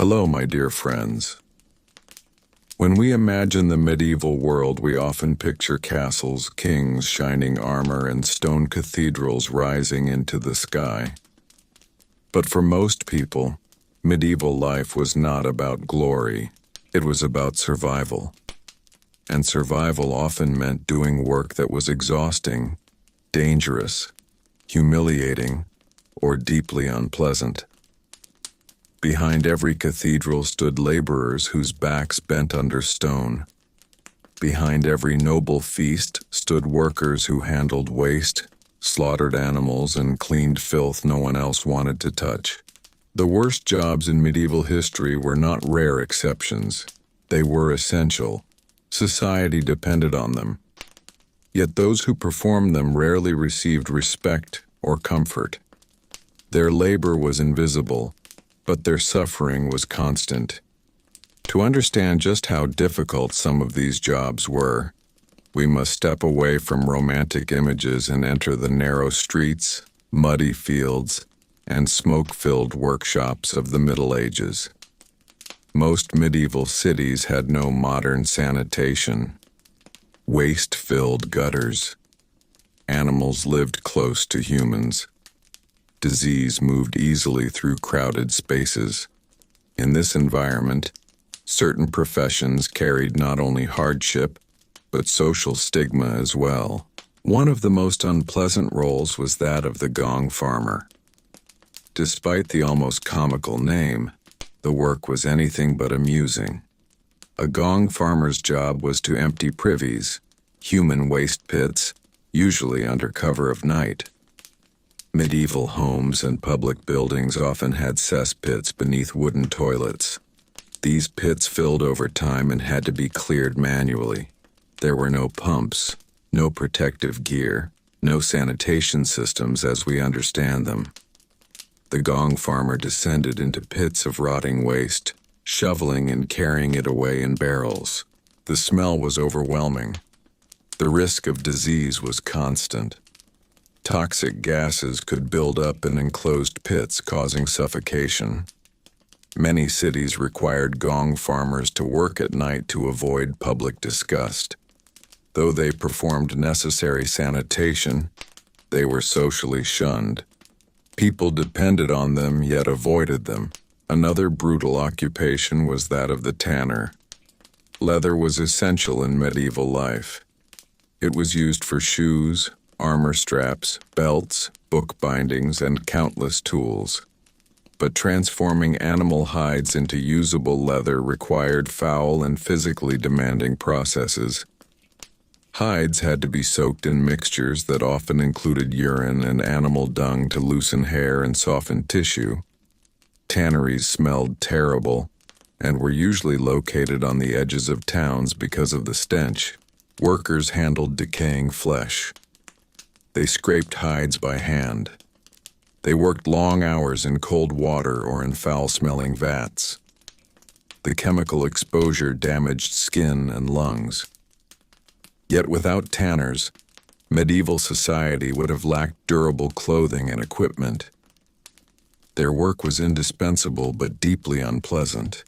Hello, my dear friends. When we imagine the medieval world, we often picture castles, kings, shining armor, and stone cathedrals rising into the sky. But for most people, medieval life was not about glory. It was about survival. And survival often meant doing work that was exhausting, dangerous, humiliating, or deeply unpleasant. Behind every cathedral stood laborers whose backs bent under stone. Behind every noble feast stood workers who handled waste, slaughtered animals, and cleaned filth no one else wanted to touch. The worst jobs in medieval history were not rare exceptions. They were essential. Society depended on them. Yet those who performed them rarely received respect or comfort. Their labor was invisible, but their suffering was constant. To understand just how difficult some of these jobs were, we must step away from romantic images and enter the narrow streets, muddy fields, and smoke-filled workshops of the Middle Ages. Most medieval cities had no modern sanitation. Waste-filled gutters. Animals lived close to humans. Disease moved easily through crowded spaces. In this environment, certain professions carried not only hardship, but social stigma as well. One of the most unpleasant roles was that of the gong farmer. Despite the almost comical name, the work was anything but amusing. A gong farmer's job was to empty privies, human waste pits, usually under cover of night. Medieval homes and public buildings often had cesspits beneath wooden toilets. These pits filled over time and had to be cleared manually. There were no pumps, no protective gear, no sanitation systems as we understand them. The gong farmer descended into pits of rotting waste, shoveling and carrying it away in barrels. The smell was overwhelming. The risk of disease was constant. Toxic gases could build up in enclosed pits, causing suffocation. Many cities required gong farmers to work at night to avoid public disgust. Though they performed necessary sanitation, they were socially shunned. People depended on them yet avoided them. Another brutal occupation was that of the tanner. Leather was essential in medieval life. It was used for shoes, armor straps, belts, book bindings, and countless tools. But transforming animal hides into usable leather required foul and physically demanding processes. Hides had to be soaked in mixtures that often included urine and animal dung to loosen hair and soften tissue. Tanneries smelled terrible and were usually located on the edges of towns because of the stench. Workers handled decaying flesh. They scraped hides by hand. They worked long hours in cold water or in foul-smelling vats. The chemical exposure damaged skin and lungs. Yet without tanners, medieval society would have lacked durable clothing and equipment. Their work was indispensable but deeply unpleasant.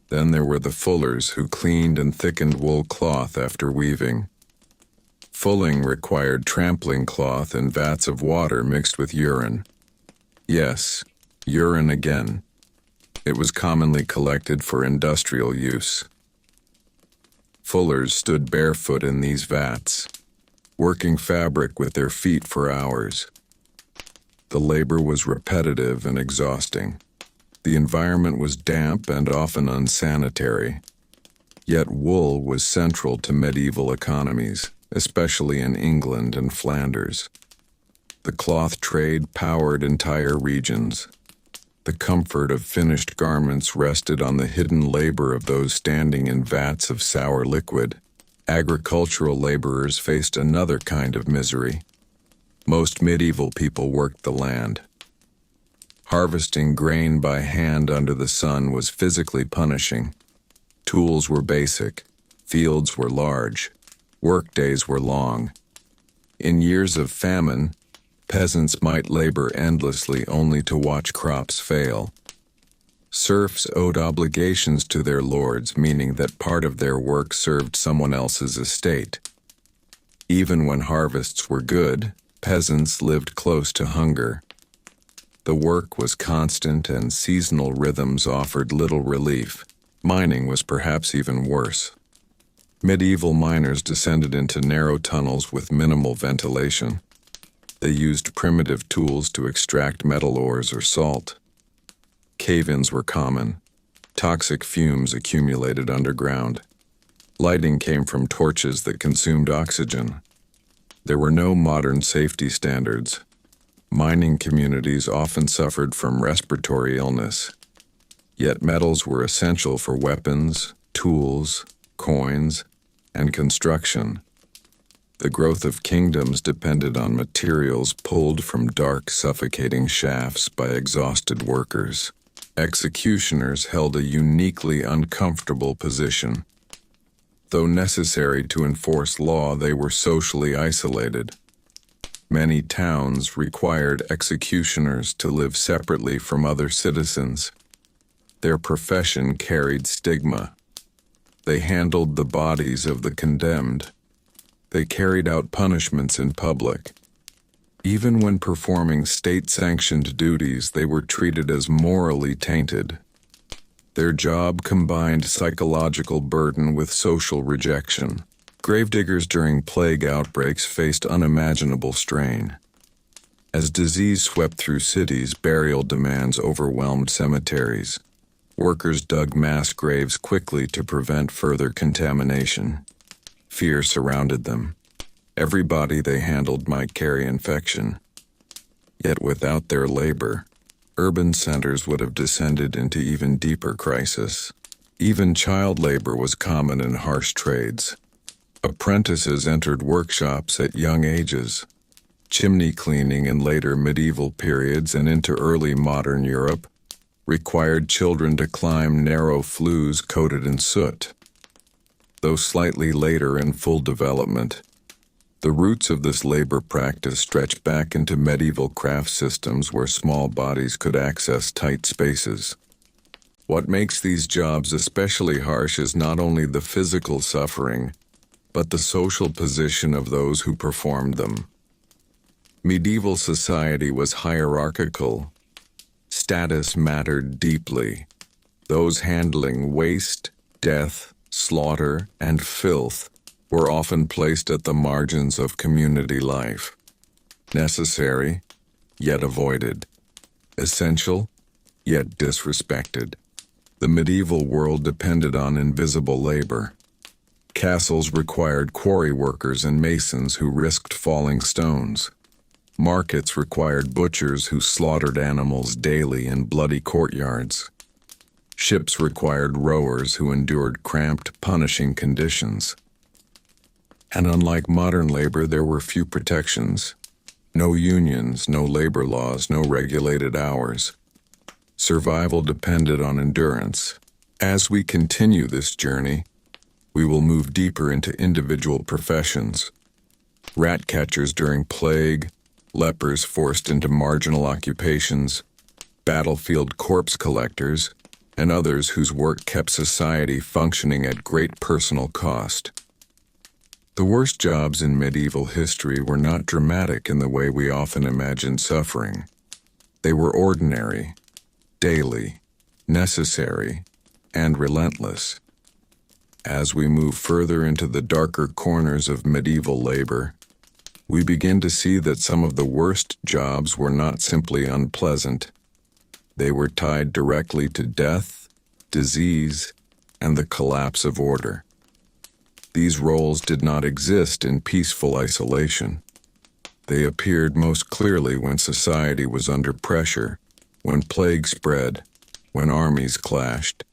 Then there were the fullers who cleaned and thickened wool cloth after weaving. Fulling required trampling cloth in vats of water mixed with urine. Yes, urine again. It was commonly collected for industrial use. Fullers stood barefoot in these vats, working fabric with their feet for hours. The labor was repetitive and exhausting. The environment was damp and often unsanitary. Yet wool was central to medieval economies, especially in England and Flanders. The cloth trade powered entire regions. The comfort of finished garments rested on the hidden labor of those standing in vats of sour liquid. Agricultural laborers faced another kind of misery. Most medieval people worked the land. Harvesting grain by hand under the sun was physically punishing. Tools were basic. Fields were large. Workdays were long. In years of famine, peasants might labor endlessly only to watch crops fail. Serfs owed obligations to their lords, meaning that part of their work served someone else's estate. Even when harvests were good, peasants lived close to hunger. The work was constant and seasonal rhythms offered little relief. Mining was perhaps even worse. Medieval miners descended into narrow tunnels with minimal ventilation. They used primitive tools to extract metal ores or salt. Cave-ins were common. Toxic fumes accumulated underground. Lighting came from torches that consumed oxygen. There were no modern safety standards. Mining communities often suffered from respiratory illness. Yet metals were essential for weapons, tools, coins, and construction. The growth of kingdoms depended on materials pulled from dark, suffocating shafts by exhausted workers. Executioners held a uniquely uncomfortable position. Though necessary to enforce law, they were socially isolated. Many towns required executioners to live separately from other citizens. Their profession carried stigma. They handled the bodies of the condemned. They carried out punishments in public. Even when performing state-sanctioned duties, they were treated as morally tainted. Their job combined psychological burden with social rejection. Gravediggers during plague outbreaks faced unimaginable strain. As disease swept through cities, burial demands overwhelmed cemeteries. Workers dug mass graves quickly to prevent further contamination. Fear surrounded them. Every body they handled might carry infection. Yet without their labor, urban centers would have descended into even deeper crisis. Even child labor was common in harsh trades. Apprentices entered workshops at young ages. Chimney cleaning in later medieval periods and into early modern Europe required children to climb narrow flues coated in soot. Though slightly later in full development, the roots of this labor practice stretch back into medieval craft systems where small bodies could access tight spaces. What makes these jobs especially harsh is not only the physical suffering, but the social position of those who performed them. Medieval society was hierarchical. Status mattered deeply. Those handling waste, death, slaughter, and filth were often placed at the margins of community life. Necessary, yet avoided. Essential, yet disrespected. The medieval world depended on invisible labor. Castles required quarry workers and masons who risked falling stones. Markets required butchers who slaughtered animals daily in bloody courtyards. Ships required rowers who endured cramped, punishing conditions. And unlike modern labor, there were few protections. No unions, no labor laws, no regulated hours. Survival depended on endurance. As we continue this journey, we will move deeper into individual professions. Rat catchers during plague, lepers forced into marginal occupations, battlefield corpse collectors, and others whose work kept society functioning at great personal cost. The worst jobs in medieval history were not dramatic in the way we often imagine suffering. They were ordinary, daily, necessary, and relentless. As we move further into the darker corners of medieval labor, we begin to see that some of the worst jobs were not simply unpleasant. They were tied directly to death, disease, and the collapse of order. These roles did not exist in peaceful isolation. They appeared most clearly when society was under pressure, when plague spread, when armies clashed,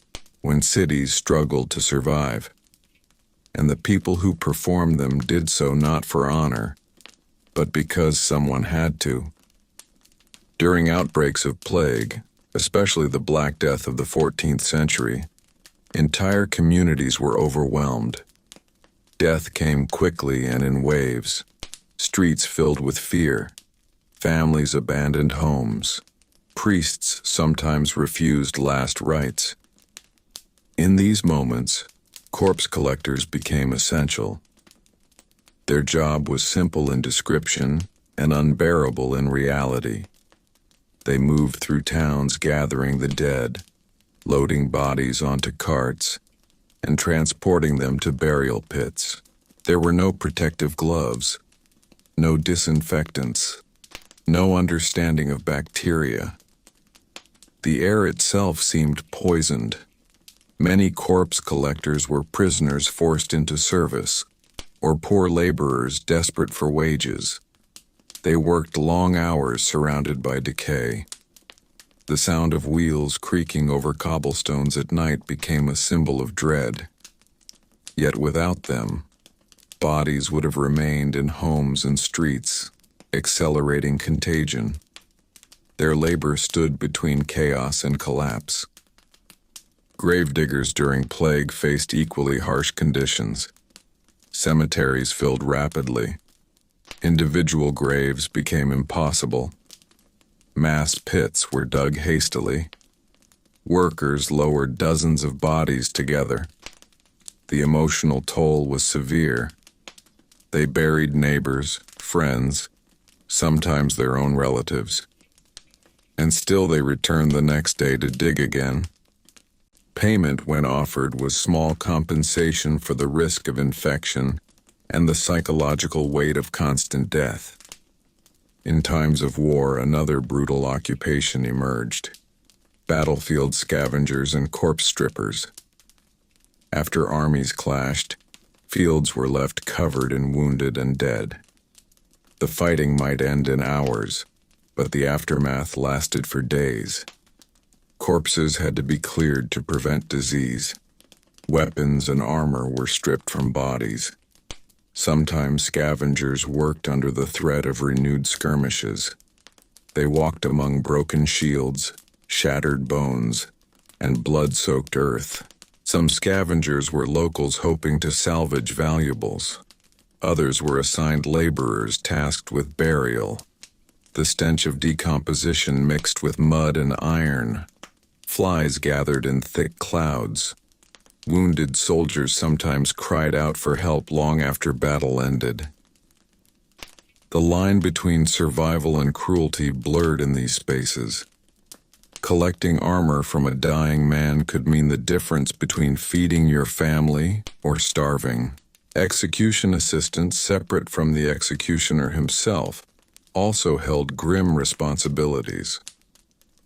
when cities struggled to survive. And the people who performed them did so not for honor, but because someone had to. During outbreaks of plague, especially the Black Death of the 14th century, entire communities were overwhelmed. Death came quickly and in waves, streets filled with fear, families abandoned homes, Priests sometimes refused last rites. In these moments, corpse collectors became essential. Their job was simple in description and unbearable in reality. They moved through towns gathering the dead, loading bodies onto carts, and transporting them to burial pits. There were no protective gloves, no disinfectants, no understanding of bacteria. The air itself seemed poisoned. Many corpse collectors were prisoners forced into service, or poor laborers desperate for wages. They worked long hours surrounded by decay. The sound of wheels creaking over cobblestones at night became a symbol of dread. Yet without them, bodies would have remained in homes and streets, accelerating contagion. Their labor stood between chaos and collapse. Gravediggers during plague faced equally harsh conditions. Cemeteries filled rapidly. Individual graves became impossible. Mass pits were dug hastily. Workers lowered dozens of bodies together. The emotional toll was severe. They buried neighbors, friends, sometimes their own relatives. And still they returned the next day to dig again. Payment, when offered, was small compensation for the risk of infection and the psychological weight of constant death. In times of war, another brutal occupation emerged: battlefield scavengers and corpse strippers. After armies clashed, fields were left covered in wounded and dead. The fighting might end in hours, but the aftermath lasted for days. Corpses had to be cleared to prevent disease. Weapons and armor were stripped from bodies. Sometimes scavengers worked under the threat of renewed skirmishes. They walked among broken shields, shattered bones, and blood-soaked earth. Some scavengers were locals hoping to salvage valuables. Others were assigned laborers tasked with burial. The stench of decomposition mixed with mud and iron. Flies gathered in thick clouds. Wounded soldiers sometimes cried out for help long after battle ended. The line between survival and cruelty blurred in these spaces. Collecting armor from a dying man could mean the difference between feeding your family or starving. Execution assistants, separate from the executioner himself, also held grim responsibilities.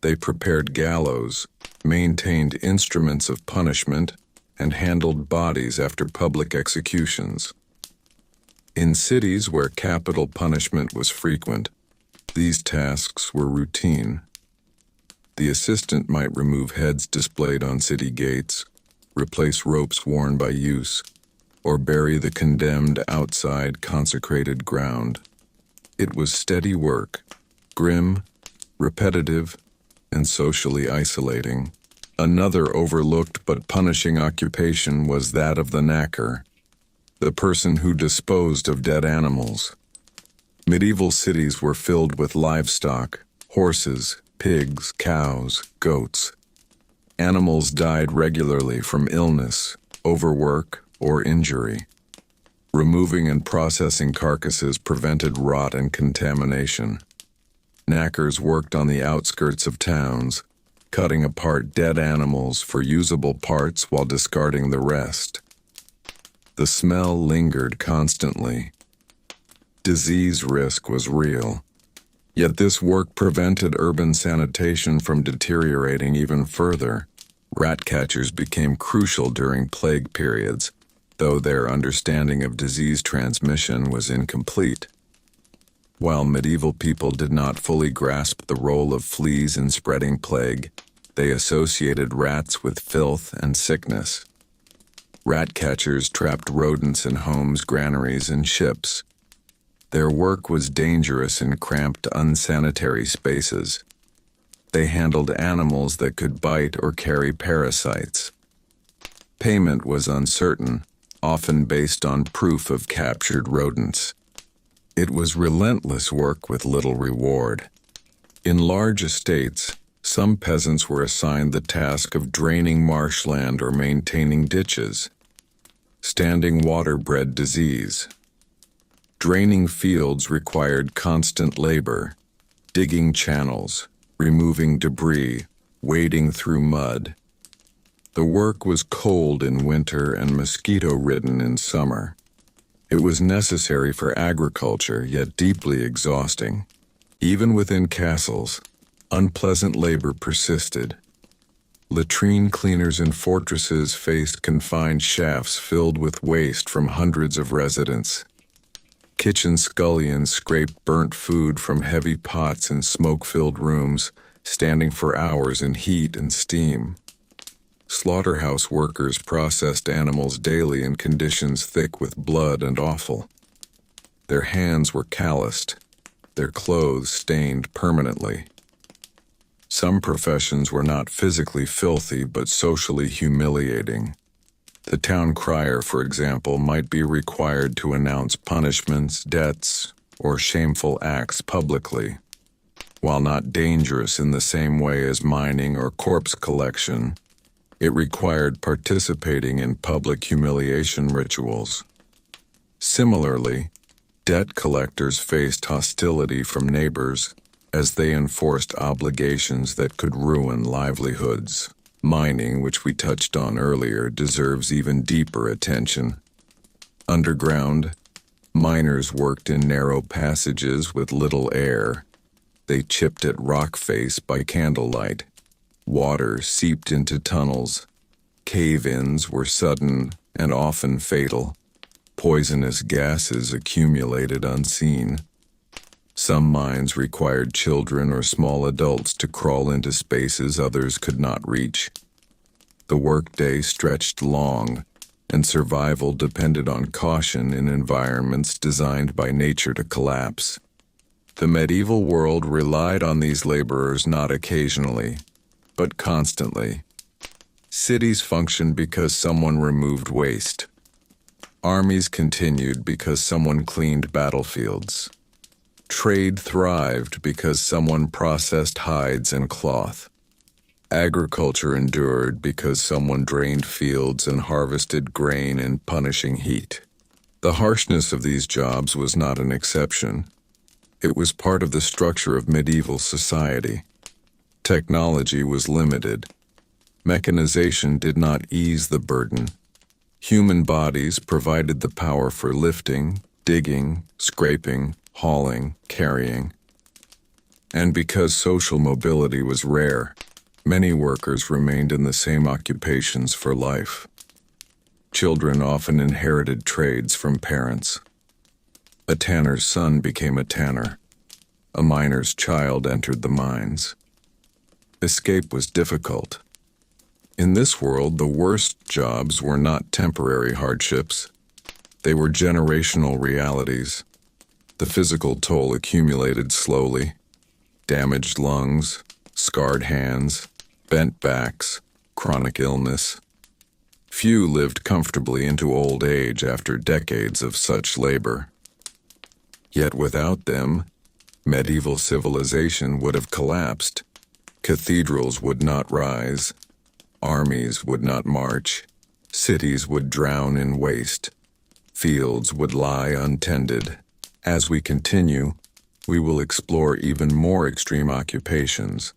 They prepared gallows, maintained instruments of punishment, and handled bodies after public executions. In cities where capital punishment was frequent, these tasks were routine. The assistant might remove heads displayed on city gates, replace ropes worn by use, or bury the condemned outside consecrated ground. It was steady work, grim, repetitive, and socially isolating. Another overlooked but punishing occupation was that of the knacker, the person who disposed of dead animals. Medieval cities were filled with livestock: horses, pigs, cows, goats. Animals died regularly from illness, overwork, or injury. Removing and processing carcasses prevented rot and contamination. Knackers worked on the outskirts of towns, cutting apart dead animals for usable parts while discarding the rest. The smell lingered constantly. Disease risk was real. Yet this work prevented urban sanitation from deteriorating even further. Rat catchers became crucial during plague periods, though their understanding of disease transmission was incomplete. While medieval people did not fully grasp the role of fleas in spreading plague, they associated rats with filth and sickness. Rat catchers trapped rodents in homes, granaries, and ships. Their work was dangerous in cramped, unsanitary spaces. They handled animals that could bite or carry parasites. Payment was uncertain, often based on proof of captured rodents. It was relentless work with little reward. In large estates, Some peasants were assigned the task of draining marshland or maintaining ditches. Standing water bred disease. Draining fields required constant labor, digging channels, removing debris, wading through mud. The work was cold in winter and mosquito-ridden in summer. It was necessary for agriculture, yet deeply exhausting. Even within castles, unpleasant labor persisted. Latrine cleaners in fortresses faced confined shafts filled with waste from hundreds of residents. Kitchen scullions scraped burnt food from heavy pots in smoke-filled rooms, standing for hours in heat and steam. Slaughterhouse workers processed animals daily in conditions thick with blood and offal. Their hands were calloused, their clothes stained permanently. Some professions were not physically filthy but socially humiliating. The town crier, for example, might be required to announce punishments, debts, or shameful acts publicly. While not dangerous in the same way as mining or corpse collection, it required participating in public humiliation rituals. Similarly, debt collectors faced hostility from neighbors as they enforced obligations that could ruin livelihoods. Mining, which we touched on earlier, deserves even deeper attention. Underground, miners worked in narrow passages with little air. They chipped at rock face by candlelight. Water seeped into tunnels. Cave-ins were sudden and often fatal. Poisonous gases accumulated unseen. Some mines required children or small adults to crawl into spaces others could not reach. The workday stretched long, and survival depended on caution in environments designed by nature to collapse. The medieval world relied on these laborers not occasionally, but constantly. Cities functioned because someone removed waste. Armies continued because someone cleaned battlefields. Trade thrived because someone processed hides and cloth. Agriculture endured because someone drained fields and harvested grain in punishing heat. The harshness of these jobs was not an exception. It was part of the structure of medieval society. Technology was limited. Mechanization did not ease the burden. Human bodies provided the power for lifting, digging, scraping, hauling, carrying. And because social mobility was rare, many workers remained in the same occupations for life. Children often inherited trades from parents. A tanner's son became a tanner. A miner's child entered the mines. Escape was difficult. In this world, the worst jobs were not temporary hardships. They were generational realities. The physical toll accumulated slowly. Damaged lungs, scarred hands, bent backs, chronic illness. Few lived comfortably into old age after decades of such labor. Yet without them, medieval civilization would have collapsed. Cathedrals would not rise. Armies would not march. Cities would drown in waste. Fields would lie untended. As we continue, we will explore even more extreme occupations,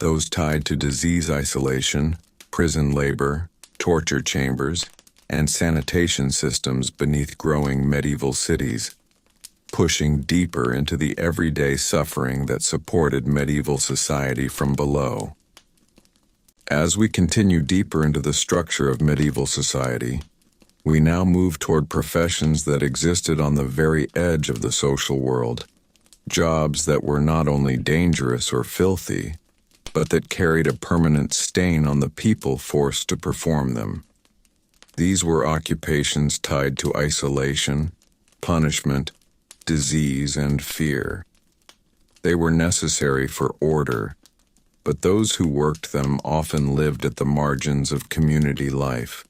those tied to disease isolation, prison labor, torture chambers, and sanitation systems beneath growing medieval cities, pushing deeper into the everyday suffering that supported medieval society from below. As we continue deeper into the structure of medieval society, we now move toward professions that existed on the very edge of the social world, jobs that were not only dangerous or filthy, but that carried a permanent stain on the people forced to perform them. These were occupations tied to isolation, punishment, disease, and fear. They were necessary for order, but those who worked them often lived at the margins of community life,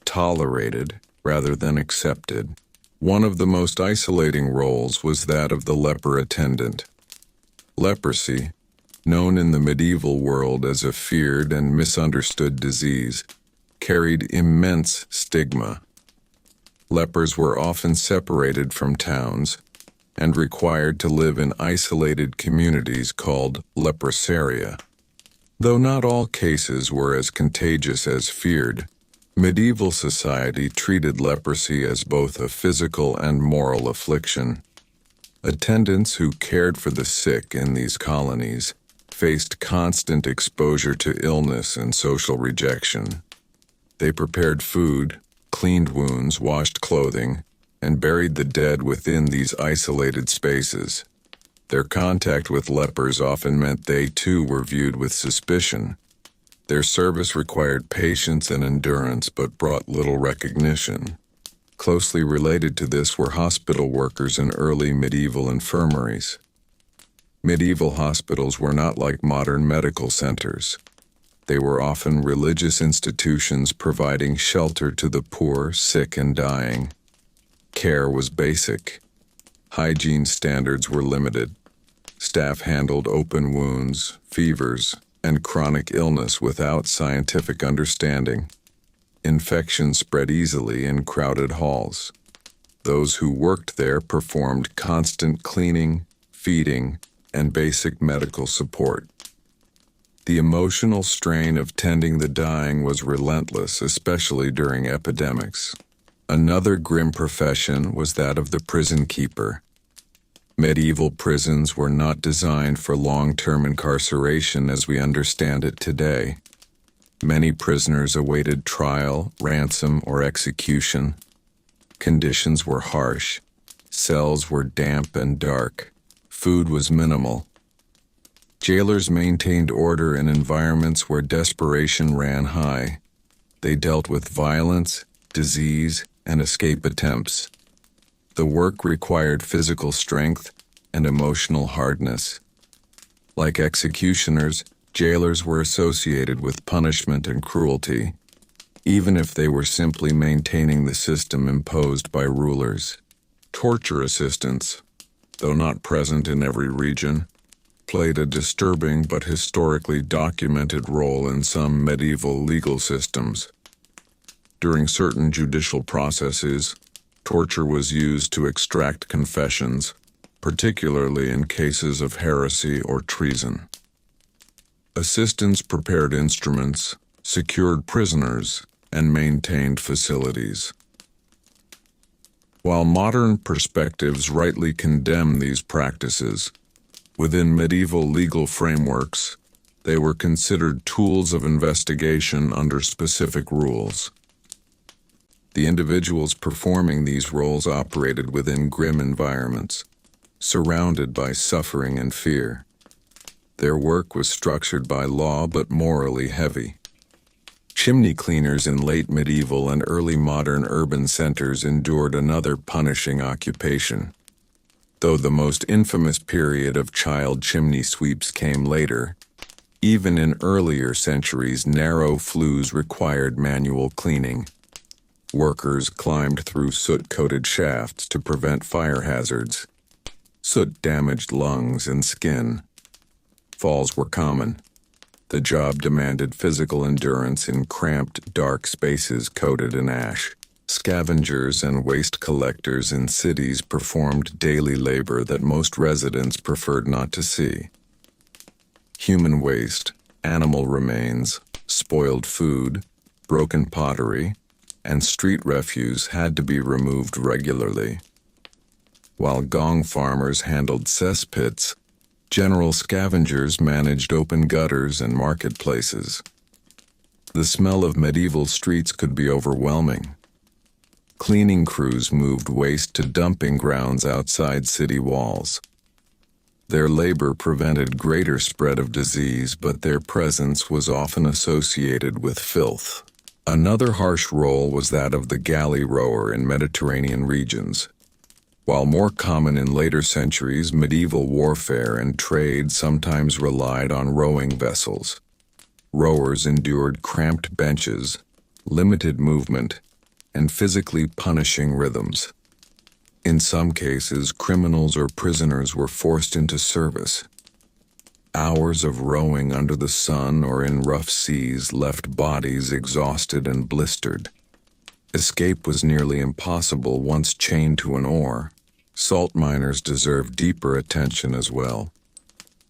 tolerated rather than accepted. One of the most isolating roles was that of the leper attendant. Leprosy, known in the medieval world as a feared and misunderstood disease, carried immense stigma. Lepers were often separated from towns and required to live in isolated communities called leprosaria. Though not all cases were as contagious as feared, medieval society treated leprosy as both a physical and moral affliction. Attendants who cared for the sick in these colonies faced constant exposure to illness and social rejection. They prepared food, cleaned wounds, washed clothing, and buried the dead within these isolated spaces. Their contact with lepers often meant they too were viewed with suspicion. Their service required patience and endurance but brought little recognition. Closely related to this were hospital workers in early medieval infirmaries. Medieval hospitals were not like modern medical centers. They were often religious institutions providing shelter to the poor, sick, and dying. Care was basic. Hygiene standards were limited. Staff handled open wounds, fevers, and chronic illness without scientific understanding. Infections spread easily in crowded halls. Those who worked there performed constant cleaning, feeding, and basic medical support. The emotional strain of tending the dying was relentless, especially during epidemics. Another grim profession was that of the prison keeper. Medieval prisons were not designed for long-term incarceration as we understand it today. Many prisoners awaited trial, ransom, or execution. Conditions were harsh. Cells were damp and dark. Food was minimal. Jailers maintained order in environments where desperation ran high. They dealt with violence, disease, and escape attempts. The work required physical strength and emotional hardness. Like executioners, jailers were associated with punishment and cruelty, even if they were simply maintaining the system imposed by rulers. Torture assistants, though not present in every region, played a disturbing but historically documented role in some medieval legal systems. During certain judicial processes, torture was used to extract confessions, particularly in cases of heresy or treason. Assistants prepared instruments, secured prisoners, and maintained facilities. While modern perspectives rightly condemn these practices, within medieval legal frameworks, they were considered tools of investigation under specific rules. The individuals performing these roles operated within grim environments, surrounded by suffering and fear. Their work was structured by law but morally heavy. Chimney cleaners in late medieval and early modern urban centers endured another punishing occupation. Though the most infamous period of child chimney sweeps came later, even in earlier centuries narrow flues required manual cleaning. Workers climbed through soot-coated shafts to prevent fire hazards. Soot damaged lungs and skin. Falls were common. The job demanded physical endurance in cramped, dark spaces coated in ash. Scavengers and waste collectors in cities performed daily labor that most residents preferred not to see. Human waste, animal remains, spoiled food, broken pottery, and street refuse had to be removed regularly. While gong farmers handled cesspits, general scavengers managed open gutters and marketplaces. The smell of medieval streets could be overwhelming. Cleaning crews moved waste to dumping grounds outside city walls. Their labor prevented greater spread of disease, but their presence was often associated with filth. Another harsh role was that of the galley rower in Mediterranean regions. While more common in later centuries, medieval warfare and trade sometimes relied on rowing vessels. Rowers endured cramped benches, limited movement, and physically punishing rhythms. In some cases, criminals or prisoners were forced into service. Hours of rowing under the sun or in rough seas left bodies exhausted and blistered. Escape was nearly impossible once chained to an oar. Salt miners deserved deeper attention as well.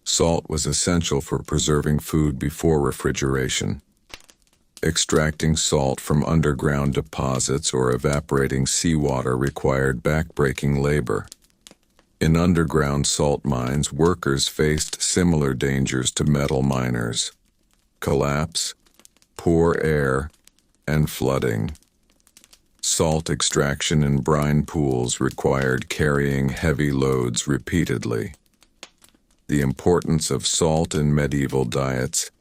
Salt was essential for preserving food before refrigeration. Extracting salt from underground deposits or evaporating seawater required backbreaking labor. In underground salt mines, workers faced similar dangers to metal miners: collapse, poor air, and flooding. Salt extraction in brine pools required carrying heavy loads repeatedly. The importance of salt in medieval diets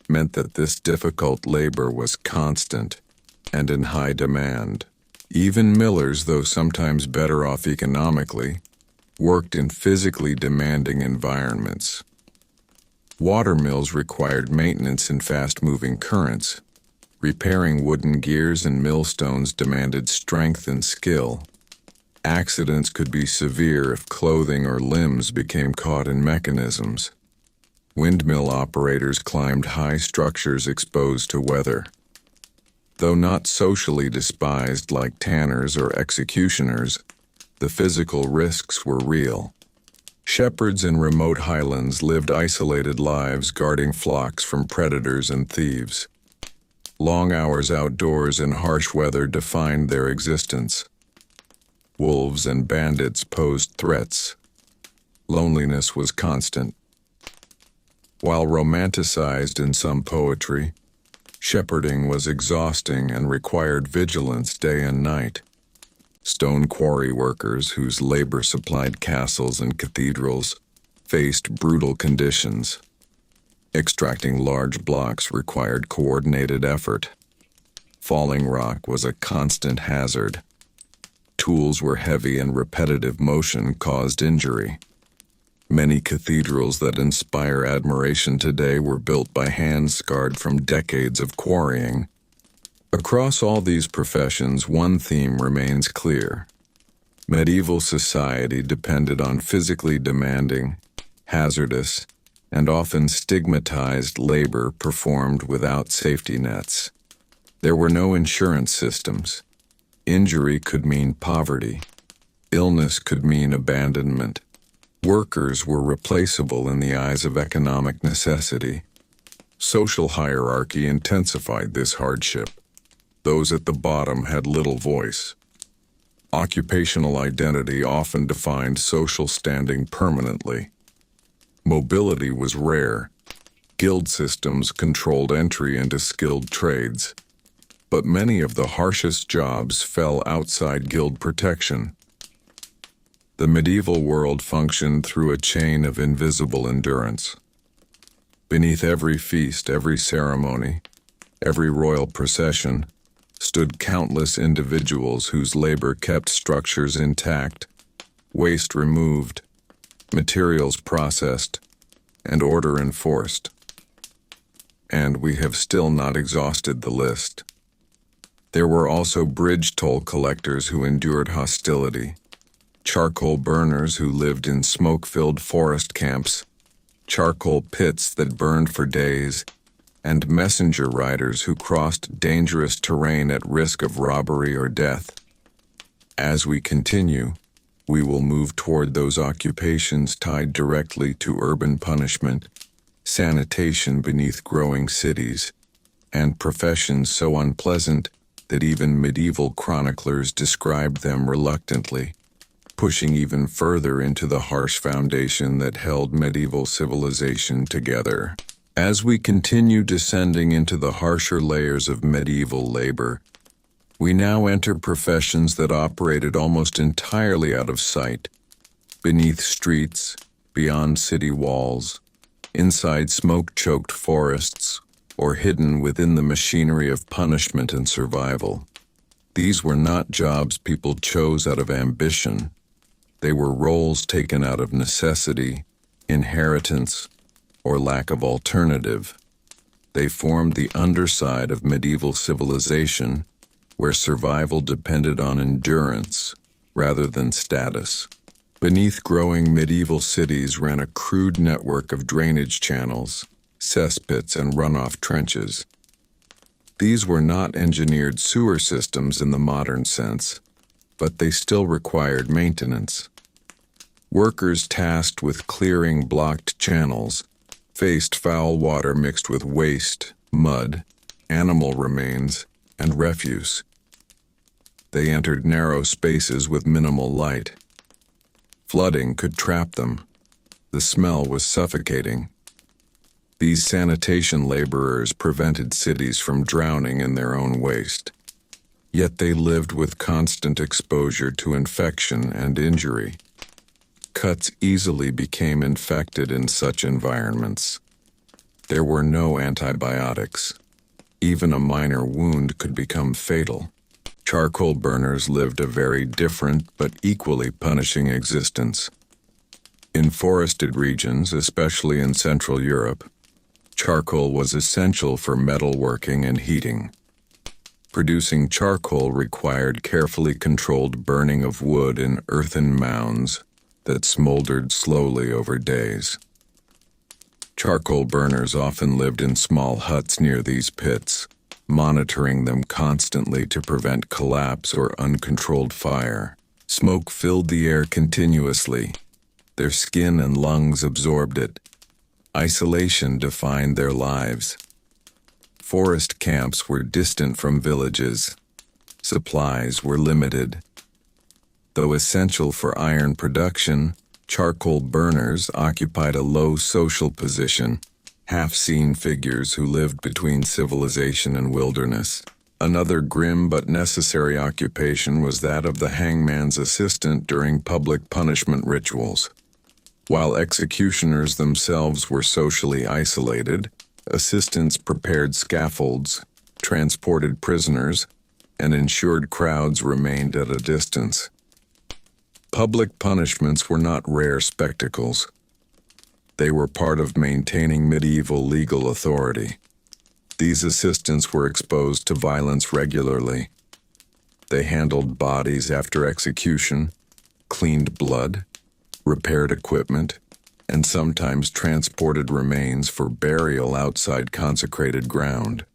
meant that this difficult labor was constant and in high demand. Even millers, though sometimes better off economically, worked in physically demanding environments. Water mills required maintenance in fast-moving currents. Repairing wooden gears and millstones demanded strength and skill. Accidents could be severe if clothing or limbs became caught in mechanisms. Windmill operators climbed high structures exposed to weather. Though not socially despised like tanners or executioners, the physical risks were real. Shepherds in remote highlands lived isolated lives guarding flocks from predators and thieves. Long hours outdoors in harsh weather defined their existence. Wolves and bandits posed threats. Loneliness was constant. While romanticized in some poetry, shepherding was exhausting and required vigilance day and night. Stone quarry workers, whose labor supplied castles and cathedrals, faced brutal conditions. Extracting large blocks required coordinated effort. Falling rock was a constant hazard. Tools were heavy and repetitive motion caused injury. Many cathedrals that inspire admiration today were built by hands scarred from decades of quarrying. Across all these professions, one theme remains clear. Medieval society depended on physically demanding, hazardous, and often stigmatized labor performed without safety nets. There were no insurance systems. Injury could mean poverty. Illness could mean abandonment. Workers were replaceable in the eyes of economic necessity. Social hierarchy intensified this hardship. Those at the bottom had little voice. Occupational identity often defined social standing permanently. Mobility was rare. Guild systems controlled entry into skilled trades. But many of the harshest jobs fell outside guild protection. The medieval world functioned through a chain of invisible endurance. Beneath every feast, every ceremony, every royal procession, stood countless individuals whose labor kept structures intact, waste removed, materials processed, and order enforced. And we have still not exhausted the list. There were also bridge toll collectors who endured hostility, charcoal burners who lived in smoke-filled forest camps, charcoal pits that burned for days, and messenger riders who crossed dangerous terrain at risk of robbery or death. As we continue, we will move toward those occupations tied directly to urban punishment, sanitation beneath growing cities, and professions so unpleasant that even medieval chroniclers described them reluctantly, pushing even further into the harsh foundation that held medieval civilization together. As we continue descending into the harsher layers of medieval labor, we now enter professions that operated almost entirely out of sight, beneath streets, beyond city walls, inside smoke-choked forests, or hidden within the machinery of punishment and survival. These were not jobs people chose out of ambition. They were roles taken out of necessity, inheritance, or lack of alternative. They formed the underside of medieval civilization, where survival depended on endurance rather than status. Beneath growing medieval cities ran a crude network of drainage channels, cesspits, and runoff trenches. These were not engineered sewer systems in the modern sense, but they still required maintenance. Workers tasked with clearing blocked channels faced foul water mixed with waste, mud, animal remains, and refuse. They entered narrow spaces with minimal light. Flooding could trap them. The smell was suffocating. These sanitation laborers prevented cities from drowning in their own waste. Yet they lived with constant exposure to infection and injury. Cuts easily became infected in such environments. There were no antibiotics. Even a minor wound could become fatal. Charcoal burners lived a very different but equally punishing existence. In forested regions, especially in Central Europe, charcoal was essential for metalworking and heating. Producing charcoal required carefully controlled burning of wood in earthen mounds that smoldered slowly over days. Charcoal burners often lived in small huts near these pits, monitoring them constantly to prevent collapse or uncontrolled fire. Smoke filled the air continuously. Their skin and lungs absorbed it. Isolation defined their lives. Forest camps were distant from villages. Supplies were limited. Though essential for iron production, charcoal burners occupied a low social position, half-seen figures who lived between civilization and wilderness. Another grim but necessary occupation was that of the hangman's assistant during public punishment rituals. While executioners themselves were socially isolated, assistants prepared scaffolds, transported prisoners, and ensured crowds remained at a distance. Public punishments were not rare spectacles. They were part of maintaining medieval legal authority. These assistants were exposed to violence regularly. They handled bodies after execution, cleaned blood, repaired equipment, and sometimes transported remains for burial outside consecrated ground.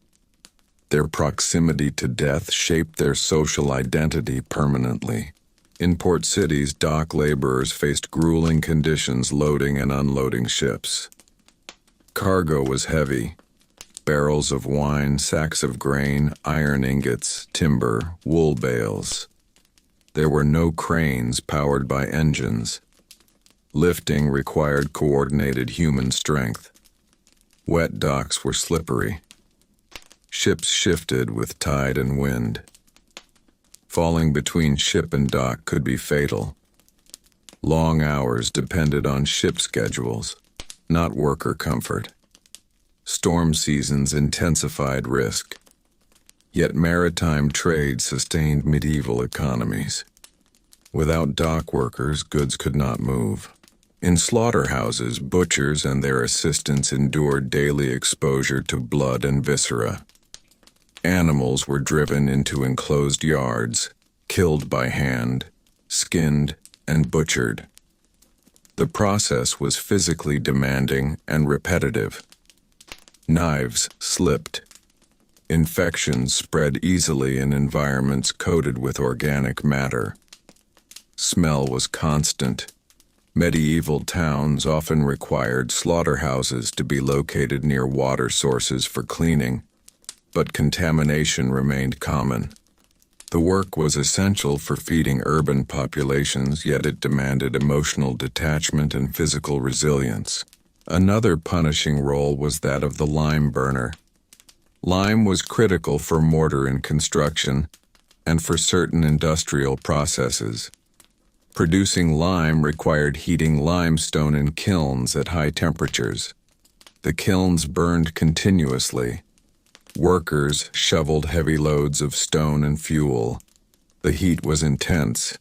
Their proximity to death shaped their social identity permanently. In port cities, dock laborers faced grueling conditions loading and unloading ships. Cargo was heavy. Barrels of wine, sacks of grain, iron ingots, timber, wool bales. There were no cranes powered by engines. Lifting required coordinated human strength. Wet docks were slippery. Ships shifted with tide and wind. Falling between ship and dock could be fatal. Long hours depended on ship schedules, not worker comfort. Storm seasons intensified risk. Yet maritime trade sustained medieval economies. Without dock workers, goods could not move. In slaughterhouses, butchers and their assistants endured daily exposure to blood and viscera. Animals were driven into enclosed yards, killed by hand, skinned, and butchered. The process was physically demanding and repetitive. Knives slipped. Infections spread easily in environments coated with organic matter. Smell was constant. Medieval towns often required slaughterhouses to be located near water sources for cleaning, but contamination remained common. The work was essential for feeding urban populations, yet it demanded emotional detachment and physical resilience. Another punishing role was that of the lime burner. Lime was critical for mortar and construction, and for certain industrial processes. Producing lime required heating limestone in kilns at high temperatures. The kilns burned continuously. Workers shoveled heavy loads of stone and fuel. The heat was intense.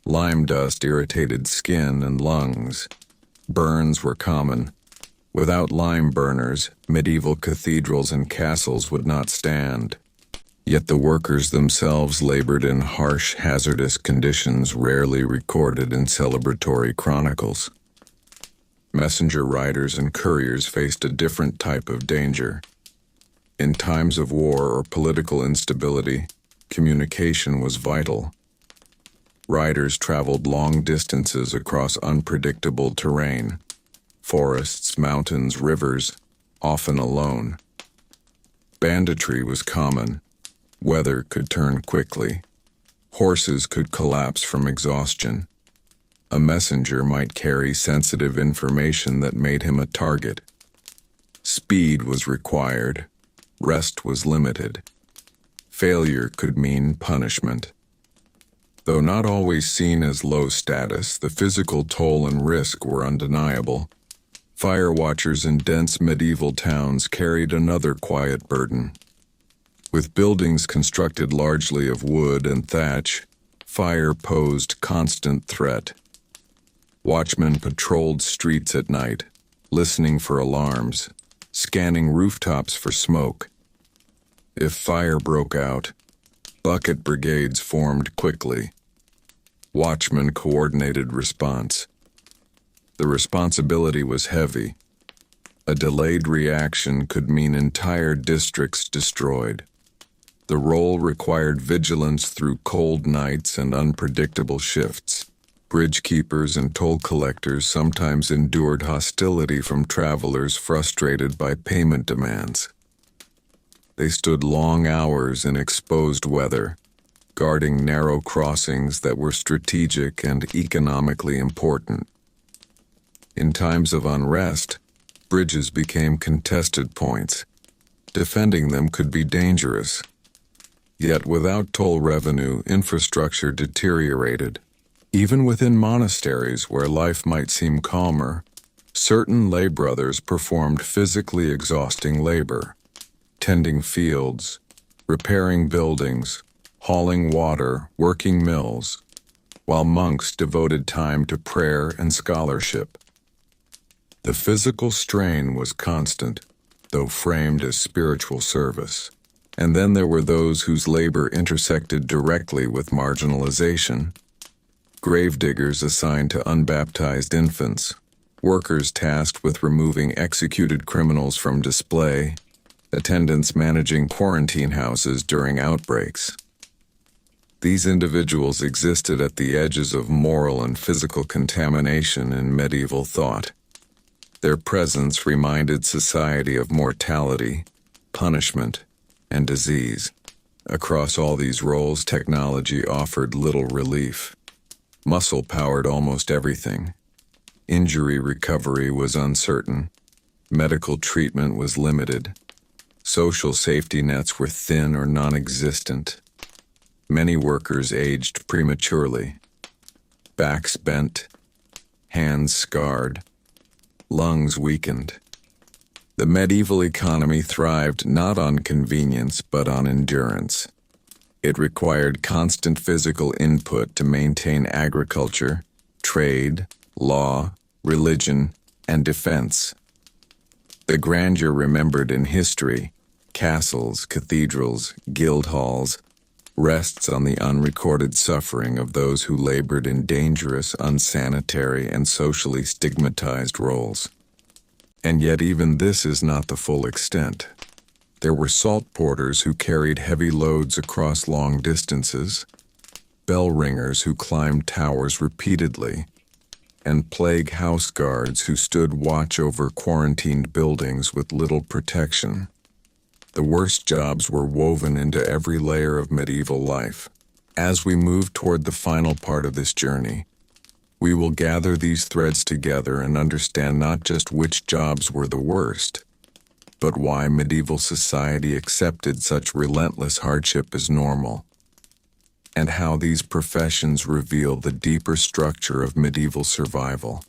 Lime dust irritated skin and lungs. Burns were common. Without lime burners, medieval cathedrals and castles would not stand. Yet the workers themselves labored in harsh, hazardous conditions rarely recorded in celebratory chronicles. Messenger riders and couriers faced a different type of danger. In times of war or political instability, communication was vital. Riders traveled long distances across unpredictable terrain, forests, mountains, rivers, often alone. Banditry was common. Weather could turn quickly. Horses could collapse from exhaustion. A messenger might carry sensitive information that made him a target. Speed was required. Rest was limited. Failure could mean punishment. Though not always seen as low status, the physical toll and risk were undeniable. Fire watchers in dense medieval towns carried another quiet burden. With buildings constructed largely of wood and thatch, fire posed constant threat. Watchmen patrolled streets at night, listening for alarms, scanning rooftops for smoke. If fire broke out, bucket brigades formed quickly. Watchmen coordinated response. The responsibility was heavy. A delayed reaction could mean entire districts destroyed. The role required vigilance through cold nights and unpredictable shifts. Bridge keepers and toll collectors sometimes endured hostility from travelers frustrated by payment demands. They stood long hours in exposed weather, guarding narrow crossings that were strategic and economically important. In times of unrest, bridges became contested points. Defending them could be dangerous. Yet without toll revenue, infrastructure deteriorated. Even within monasteries where life might seem calmer, certain lay brothers performed physically exhausting labor, tending fields, repairing buildings, hauling water, working mills, while monks devoted time to prayer and scholarship. The physical strain was constant, though framed as spiritual service. And then there were those whose labor intersected directly with marginalization. Gravediggers assigned to unbaptized infants, workers tasked with removing executed criminals from display, attendants managing quarantine houses during outbreaks. These individuals existed at the edges of moral and physical contamination in medieval thought. Their presence reminded society of mortality, punishment, and disease. Across all these roles, technology offered little relief. Muscle powered almost everything. Injury recovery was uncertain. Medical treatment was limited. Social safety nets were thin or non-existent. Many workers aged prematurely. Backs bent, hands scarred, lungs weakened. The medieval economy thrived not on convenience but on endurance. It required constant physical input to maintain agriculture, trade, law, religion, and defense. The grandeur remembered in history, castles, cathedrals, guild halls, rests on the unrecorded suffering of those who labored in dangerous, unsanitary, and socially stigmatized roles. And yet even this is not the full extent. There were salt porters who carried heavy loads across long distances, bell ringers who climbed towers repeatedly, and plague house guards who stood watch over quarantined buildings with little protection. The worst jobs were woven into every layer of medieval life. As we move toward the final part of this journey, we will gather these threads together and understand not just which jobs were the worst, but why medieval society accepted such relentless hardship as normal, and how these professions reveal the deeper structure of medieval survival.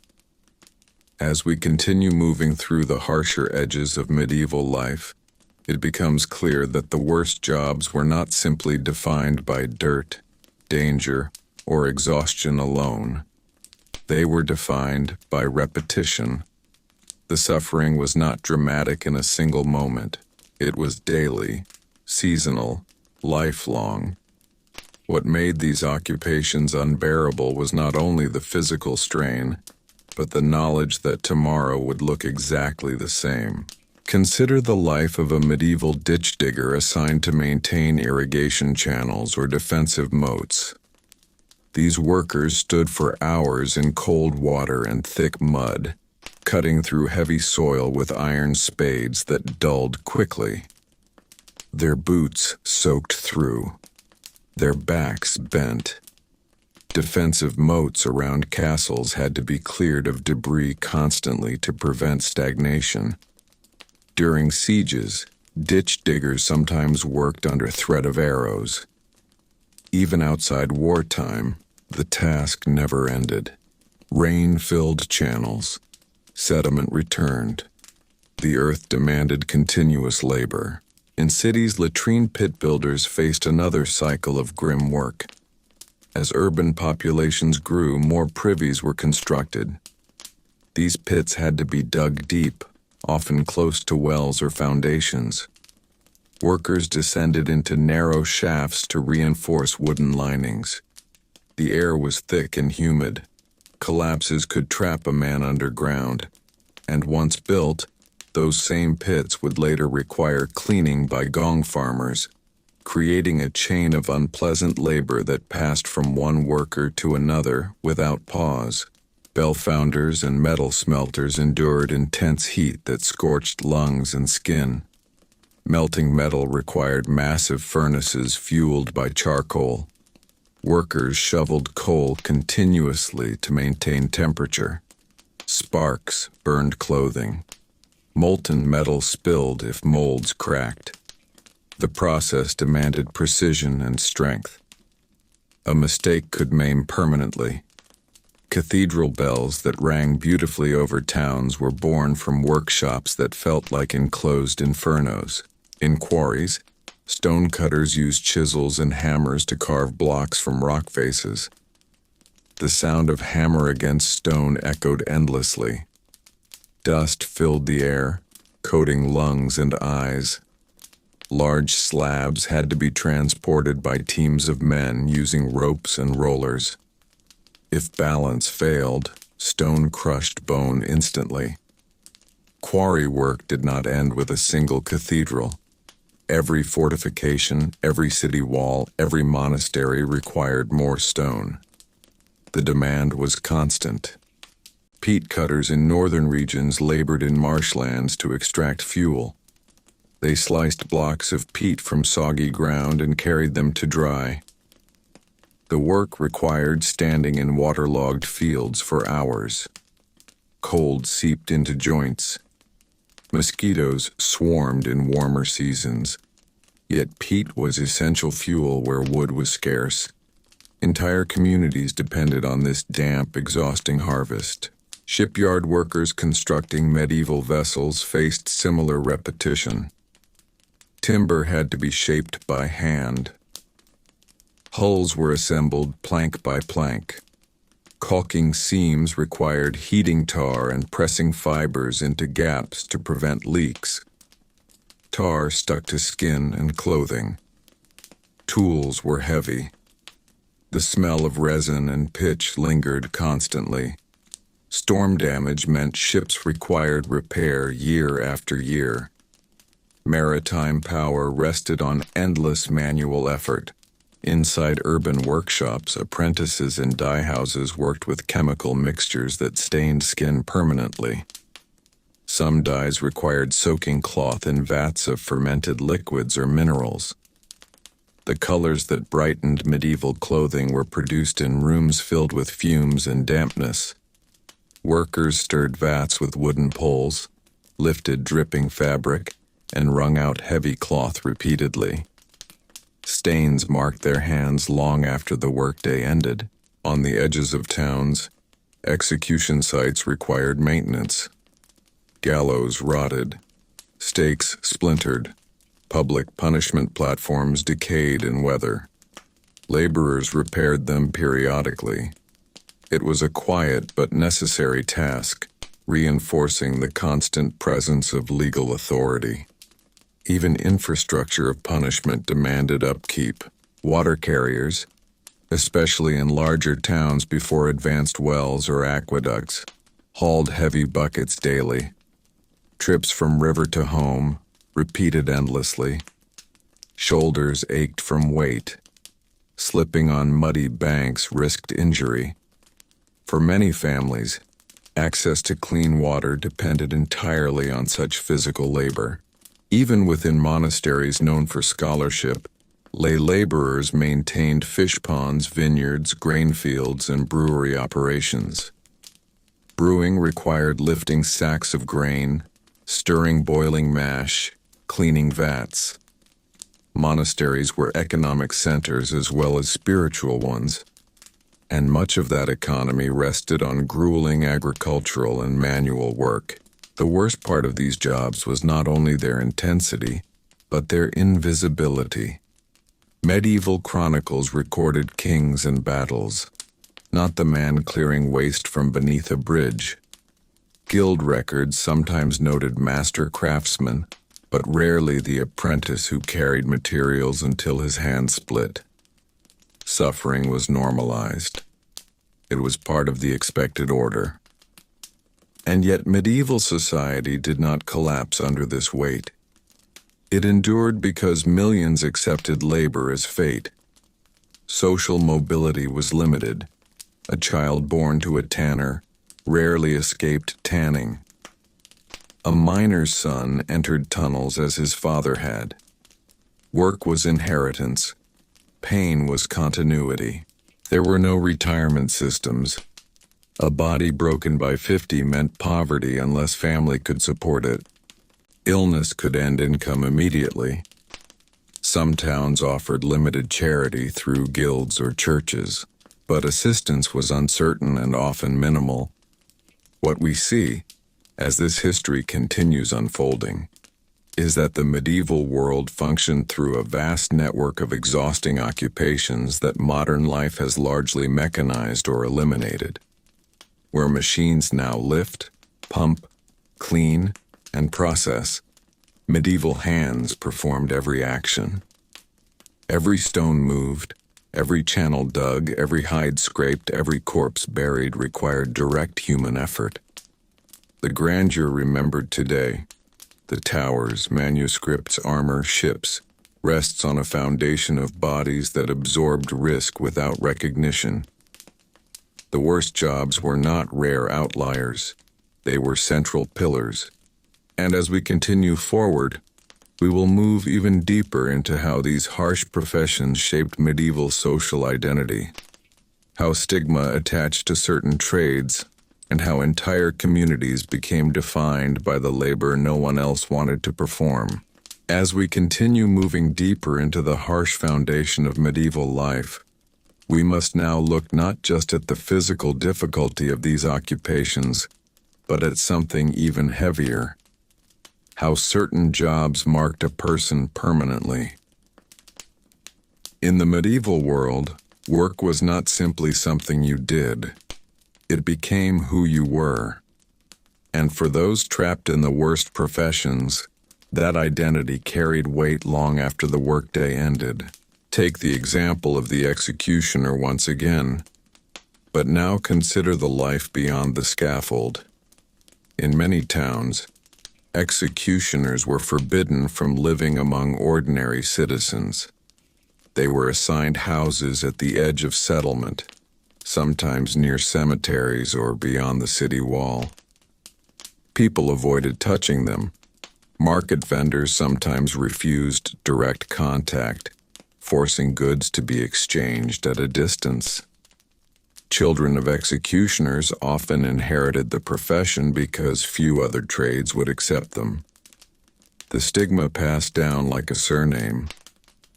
As we continue moving through the harsher edges of medieval life, it becomes clear that the worst jobs were not simply defined by dirt, danger, or exhaustion alone. They were defined by repetition. The suffering was not dramatic in a single moment. It was daily, seasonal, lifelong. What made these occupations unbearable was not only the physical strain, but the knowledge that tomorrow would look exactly the same. Consider the life of a medieval ditch digger assigned to maintain irrigation channels or defensive moats. These workers stood for hours in cold water and thick mud, cutting through heavy soil with iron spades that dulled quickly. Their boots soaked through, their backs bent. Defensive moats around castles had to be cleared of debris constantly to prevent stagnation. During sieges, ditch diggers sometimes worked under threat of arrows. Even outside wartime, the task never ended. Rain filled channels. Sediment returned. The earth demanded continuous labor. In cities, latrine pit builders faced another cycle of grim work. As urban populations grew, more privies were constructed. These pits had to be dug deep, often close to wells or foundations. Workers descended into narrow shafts to reinforce wooden linings. The air was thick and humid. Collapses could trap a man underground, and once built, those same pits would later require cleaning by gong farmers, creating a chain of unpleasant labor that passed from one worker to another without pause. Bell founders and metal smelters endured intense heat that scorched lungs and skin. Melting metal required massive furnaces fueled by charcoal. Workers shoveled coal continuously to maintain temperature. Sparks burned clothing. Molten metal spilled if molds cracked. The process demanded precision and strength. A mistake could maim permanently. Cathedral bells that rang beautifully over towns were born from workshops that felt like enclosed infernos. In quarries, stonecutters used chisels and hammers to carve blocks from rock faces. The sound of hammer against stone echoed endlessly. Dust filled the air, coating lungs and eyes. Large slabs had to be transported by teams of men using ropes and rollers. If balance failed, stone crushed bone instantly. Quarry work did not end with a single cathedral. Every fortification, every city wall, every monastery required more stone. The demand was constant. Peat cutters in northern regions labored in marshlands to extract fuel. They sliced blocks of peat from soggy ground and carried them to dry. The work required standing in waterlogged fields for hours. Cold seeped into joints. Mosquitoes swarmed in warmer seasons. Yet peat was essential fuel where wood was scarce. Entire communities depended on this damp, exhausting harvest. Shipyard workers constructing medieval vessels faced similar repetition. Timber had to be shaped by hand. Hulls were assembled plank by plank. Caulking seams required heating tar and pressing fibers into gaps to prevent leaks. Tar stuck to skin and clothing. Tools were heavy. The smell of resin and pitch lingered constantly. Storm damage meant ships required repair year after year. Maritime power rested on endless manual effort. Inside urban workshops, apprentices in dye houses worked with chemical mixtures that stained skin permanently. Some dyes required soaking cloth in vats of fermented liquids or minerals. The colors that brightened medieval clothing were produced in rooms filled with fumes and dampness. Workers stirred vats with wooden poles, lifted dripping fabric, and wrung out heavy cloth repeatedly. Stains marked their hands long after the workday ended. On the edges of towns, execution sites required maintenance. Gallows rotted. Stakes splintered. Public punishment platforms decayed in weather. Laborers repaired them periodically. It was a quiet but necessary task, reinforcing the constant presence of legal authority. Even infrastructure of punishment demanded upkeep. Water carriers, especially in larger towns before advanced wells or aqueducts, hauled heavy buckets daily. Trips from river to home, repeated endlessly. Shoulders ached from weight. Slipping on muddy banks risked injury. For many families, access to clean water depended entirely on such physical labor. Even within monasteries known for scholarship, lay laborers maintained fish ponds, vineyards, grain fields, and brewery operations. Brewing required lifting sacks of grain, stirring boiling mash, cleaning vats. Monasteries were economic centers as well as spiritual ones, and much of that economy rested on grueling agricultural and manual work. The worst part of these jobs was not only their intensity, but their invisibility. Medieval chronicles recorded kings and battles, not the man clearing waste from beneath a bridge. Guild records sometimes noted master craftsmen, but rarely the apprentice who carried materials until his hand split. Suffering was normalized. It was part of the expected order. And yet medieval society did not collapse under this weight. It endured because millions accepted labor as fate. Social mobility was limited. A child born to a tanner rarely escaped tanning. A miner's son entered tunnels as his father had. Work was inheritance. Pain was continuity. There were no retirement systems. A body broken by 50 meant poverty unless family could support it. Illness could end income immediately. Some towns offered limited charity through guilds or churches, but assistance was uncertain and often minimal. What we see, as this history continues unfolding, is that the medieval world functioned through a vast network of exhausting occupations that modern life has largely mechanized or eliminated. Where machines now lift, pump, clean, and process, medieval hands performed every action. Every stone moved, every channel dug, every hide scraped, every corpse buried required direct human effort. The grandeur remembered today, the towers, manuscripts, armor, ships, rests on a foundation of bodies that absorbed risk without recognition. The worst jobs were not rare outliers. They were central pillars. And as we continue forward, we will move even deeper into how these harsh professions shaped medieval social identity, how stigma attached to certain trades, and how entire communities became defined by the labor no one else wanted to perform. As we continue moving deeper into the harsh foundation of medieval life, we must now look not just at the physical difficulty of these occupations, but at something even heavier: how certain jobs marked a person permanently. In the medieval world, work was not simply something you did. It became who you were. And for those trapped in the worst professions, that identity carried weight long after the workday ended. Take the example of the executioner once again, but now consider the life beyond the scaffold. In many towns, executioners were forbidden from living among ordinary citizens. They were assigned houses at the edge of settlement, sometimes near cemeteries or beyond the city wall. People avoided touching them. Market vendors sometimes refused direct contact, forcing goods to be exchanged at a distance. Children of executioners often inherited the profession because few other trades would accept them. The stigma passed down like a surname.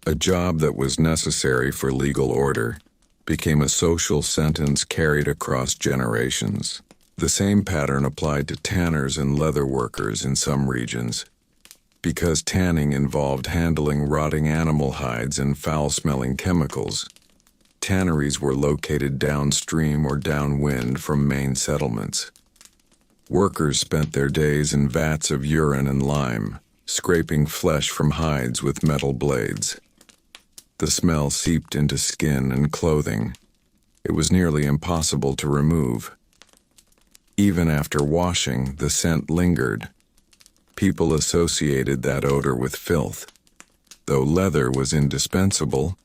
A job that was necessary for legal order became a social sentence carried across generations. The same pattern applied to tanners and leather workers in some regions. Because tanning involved handling rotting animal hides and foul-smelling chemicals, tanneries were located downstream or downwind from main settlements. Workers spent their days in vats of urine and lime, scraping flesh from hides with metal blades. The smell seeped into skin and clothing. It was nearly impossible to remove. Even after washing, the scent lingered. People associated that odor with filth. Though leather was indispensable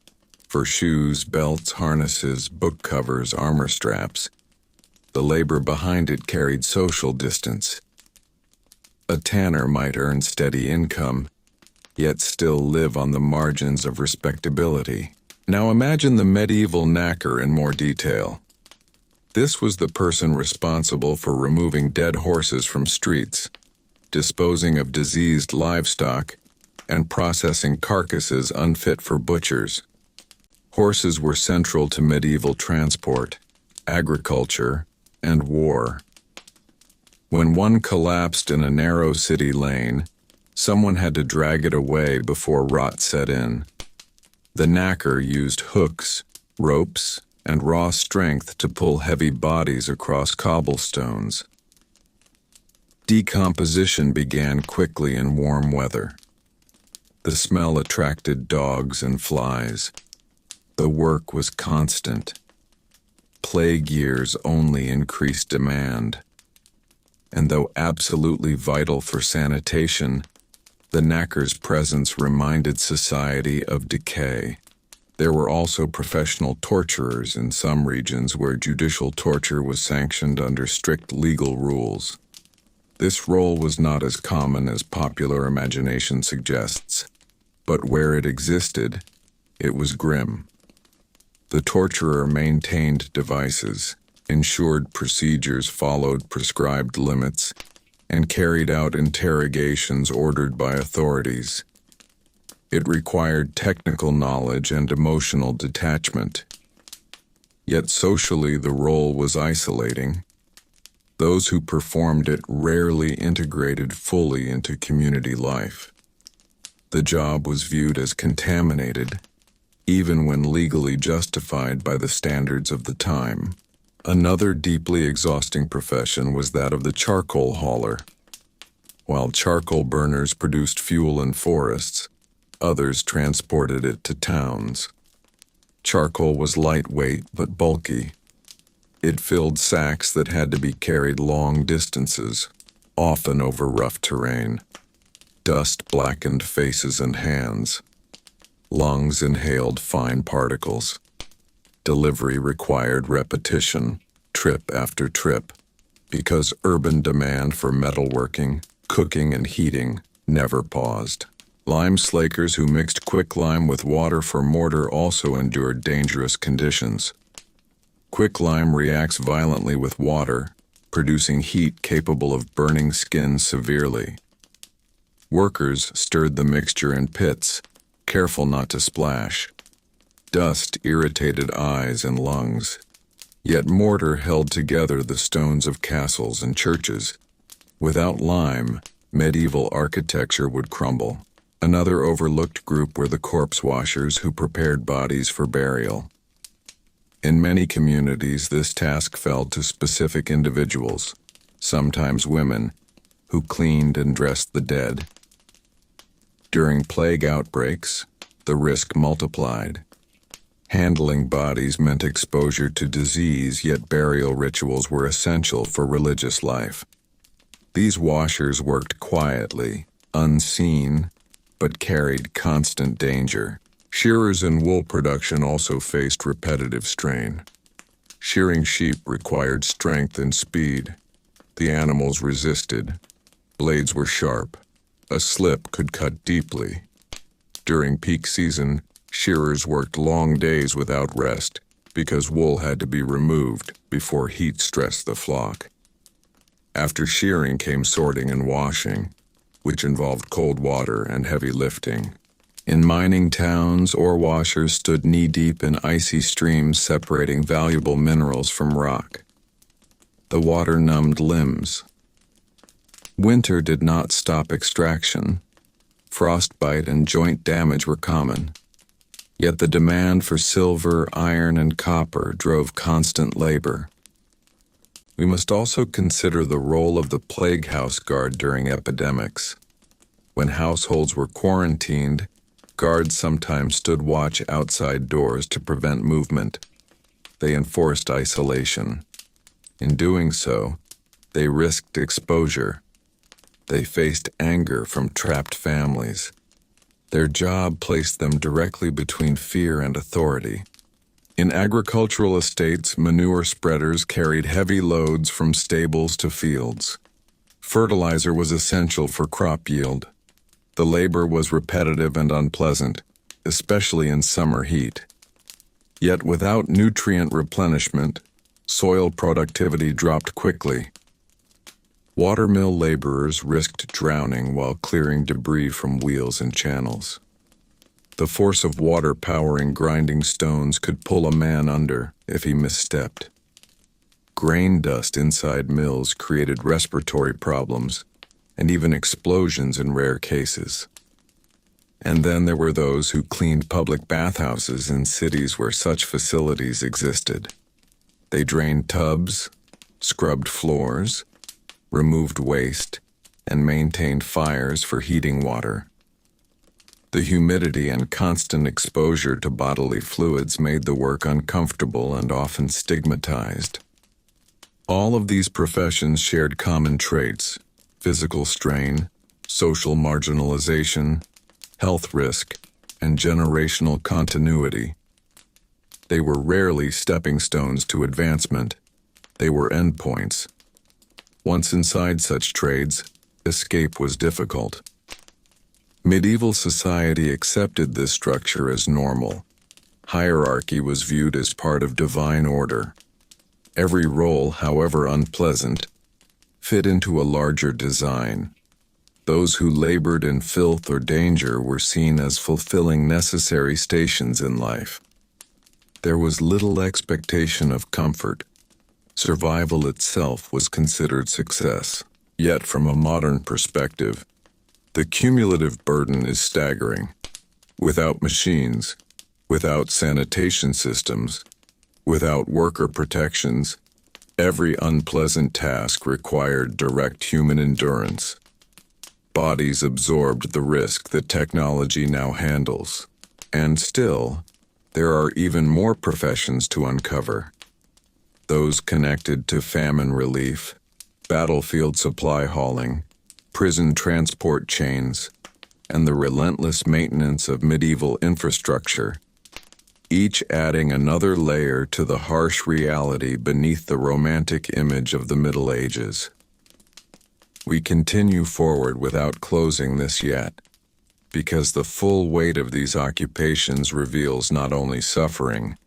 for shoes, belts, harnesses, book covers, armor straps, the labor behind it carried social distance. A tanner might earn steady income, yet still live on the margins of respectability. Now imagine the medieval knacker in more detail. This was the person responsible for removing dead horses from streets, disposing of diseased livestock, and processing carcasses unfit for butchers. Horses were central to medieval transport, agriculture, and war. When one collapsed in a narrow city lane, someone had to drag it away before rot set in. The knacker used hooks, ropes, and raw strength to pull heavy bodies across cobblestones. Decomposition began quickly in warm weather. The smell attracted dogs and flies. The work was constant. Plague years only increased demand. And though absolutely vital for sanitation, the knacker's presence reminded society of decay. There were also professional torturers in some regions where judicial torture was sanctioned under strict legal rules. This role was not as common as popular imagination suggests, but where it existed, it was grim. The torturer maintained devices, ensured procedures followed prescribed limits, and carried out interrogations ordered by authorities. It required technical knowledge and emotional detachment. Yet socially the role was isolating. Those who performed it rarely integrated fully into community life. The job was viewed as contaminated, even when legally justified by the standards of the time. Another deeply exhausting profession was that of the charcoal hauler. While charcoal burners produced fuel in forests, others transported it to towns. Charcoal was lightweight but bulky. It filled sacks that had to be carried long distances, often over rough terrain. Dust blackened faces and hands. Lungs inhaled fine particles. Delivery required repetition, trip after trip, because urban demand for metalworking, cooking, and heating never paused. Lime slakers who mixed quicklime with water for mortar also endured dangerous conditions. Quicklime reacts violently with water, producing heat capable of burning skin severely. Workers stirred the mixture in pits, careful not to splash. Dust irritated eyes and lungs. Yet mortar held together the stones of castles and churches. Without lime, medieval architecture would crumble. Another overlooked group were the corpse washers who prepared bodies for burial. In many communities, this task fell to specific individuals, sometimes women, who cleaned and dressed the dead. During plague outbreaks, the risk multiplied. Handling bodies meant exposure to disease, yet burial rituals were essential for religious life. These washers worked quietly, unseen, but carried constant danger. Shearers in wool production also faced repetitive strain. Shearing sheep required strength and speed. The animals resisted. Blades were sharp. A slip could cut deeply. During peak season, shearers worked long days without rest because wool had to be removed before heat stressed the flock. After shearing came sorting and washing, which involved cold water and heavy lifting. In mining towns, ore washers stood knee-deep in icy streams separating valuable minerals from rock. The water numbed limbs. Winter did not stop extraction. Frostbite and joint damage were common. Yet the demand for silver, iron, and copper drove constant labor. We must also consider the role of the plague house guard during epidemics. When households were quarantined, guards sometimes stood watch outside doors to prevent movement. They enforced isolation. In doing so, they risked exposure. They faced anger from trapped families. Their job placed them directly between fear and authority. In agricultural estates, manure spreaders carried heavy loads from stables to fields. Fertilizer was essential for crop yield. The labor was repetitive and unpleasant, especially in summer heat. Yet without nutrient replenishment, soil productivity dropped quickly. Watermill laborers risked drowning while clearing debris from wheels and channels. The force of water powering grinding stones could pull a man under if he misstepped. Grain dust inside mills created respiratory problems and even explosions in rare cases. And then there were those who cleaned public bathhouses in cities where such facilities existed. They drained tubs, scrubbed floors, removed waste, and maintained fires for heating water. The humidity and constant exposure to bodily fluids made the work uncomfortable and often stigmatized. All of these professions shared common traits: physical strain, social marginalization, health risk, and generational continuity. They were rarely stepping stones to advancement. They were endpoints. Once inside such trades, escape was difficult. Medieval society accepted this structure as normal. Hierarchy was viewed as part of divine order. Every role, however unpleasant, fit into a larger design. Those who labored in filth or danger were seen as fulfilling necessary stations in life. There was little expectation of comfort. Survival itself was considered success. Yet from a modern perspective, the cumulative burden is staggering. Without machines, without sanitation systems, without worker protections, every unpleasant task required direct human endurance. Bodies absorbed the risk that technology now handles. And still, there are even more professions to uncover. Those connected to famine relief, battlefield supply hauling, prison transport chains, and the relentless maintenance of medieval infrastructure, each adding another layer to the harsh reality beneath the romantic image of the Middle Ages. We continue forward without closing this yet, because the full weight of these occupations reveals not only suffering,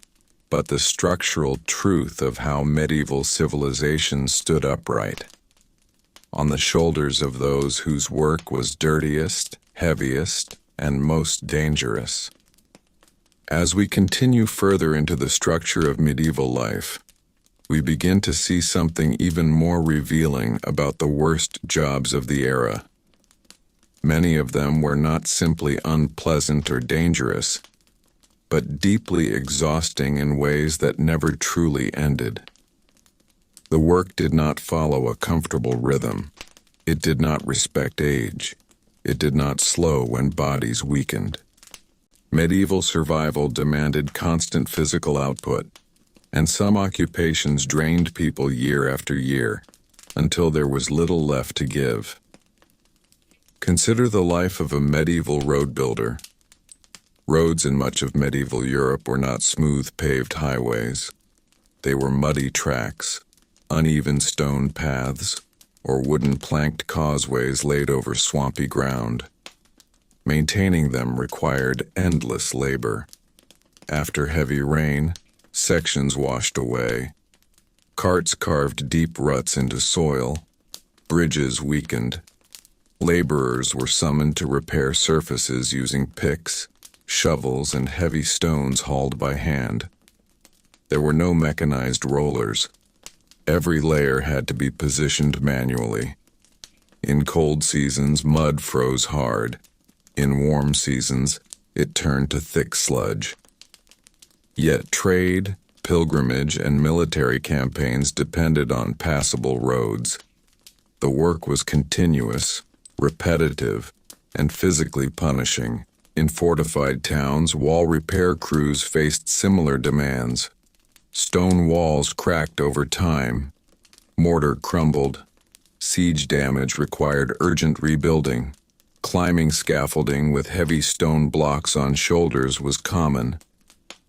but the structural truth of how medieval civilization stood upright, on the shoulders of those whose work was dirtiest, heaviest, and most dangerous. As we continue further into the structure of medieval life, we begin to see something even more revealing about the worst jobs of the era. Many of them were not simply unpleasant or dangerous, but deeply exhausting in ways that never truly ended. The work did not follow a comfortable rhythm. It did not respect age. It did not slow when bodies weakened. Medieval survival demanded constant physical output, and some occupations drained people year after year, until there was little left to give. Consider the life of a medieval road builder. Roads in much of medieval Europe were not smooth paved highways. They were muddy tracks, uneven stone paths, or wooden planked causeways laid over swampy ground. Maintaining them required endless labor. After heavy rain, sections washed away. Carts carved deep ruts into soil. Bridges weakened. Laborers were summoned to repair surfaces using picks, shovels, and heavy stones hauled by hand. There were no mechanized rollers. Every layer had to be positioned manually. In cold seasons, mud froze hard. In warm seasons, it turned to thick sludge. Yet trade, pilgrimage, and military campaigns depended on passable roads. The work was continuous, repetitive, and physically punishing. In fortified towns, wall repair crews faced similar demands. Stone walls cracked over time, mortar crumbled, siege damage required urgent rebuilding. Climbing scaffolding with heavy stone blocks on shoulders was common.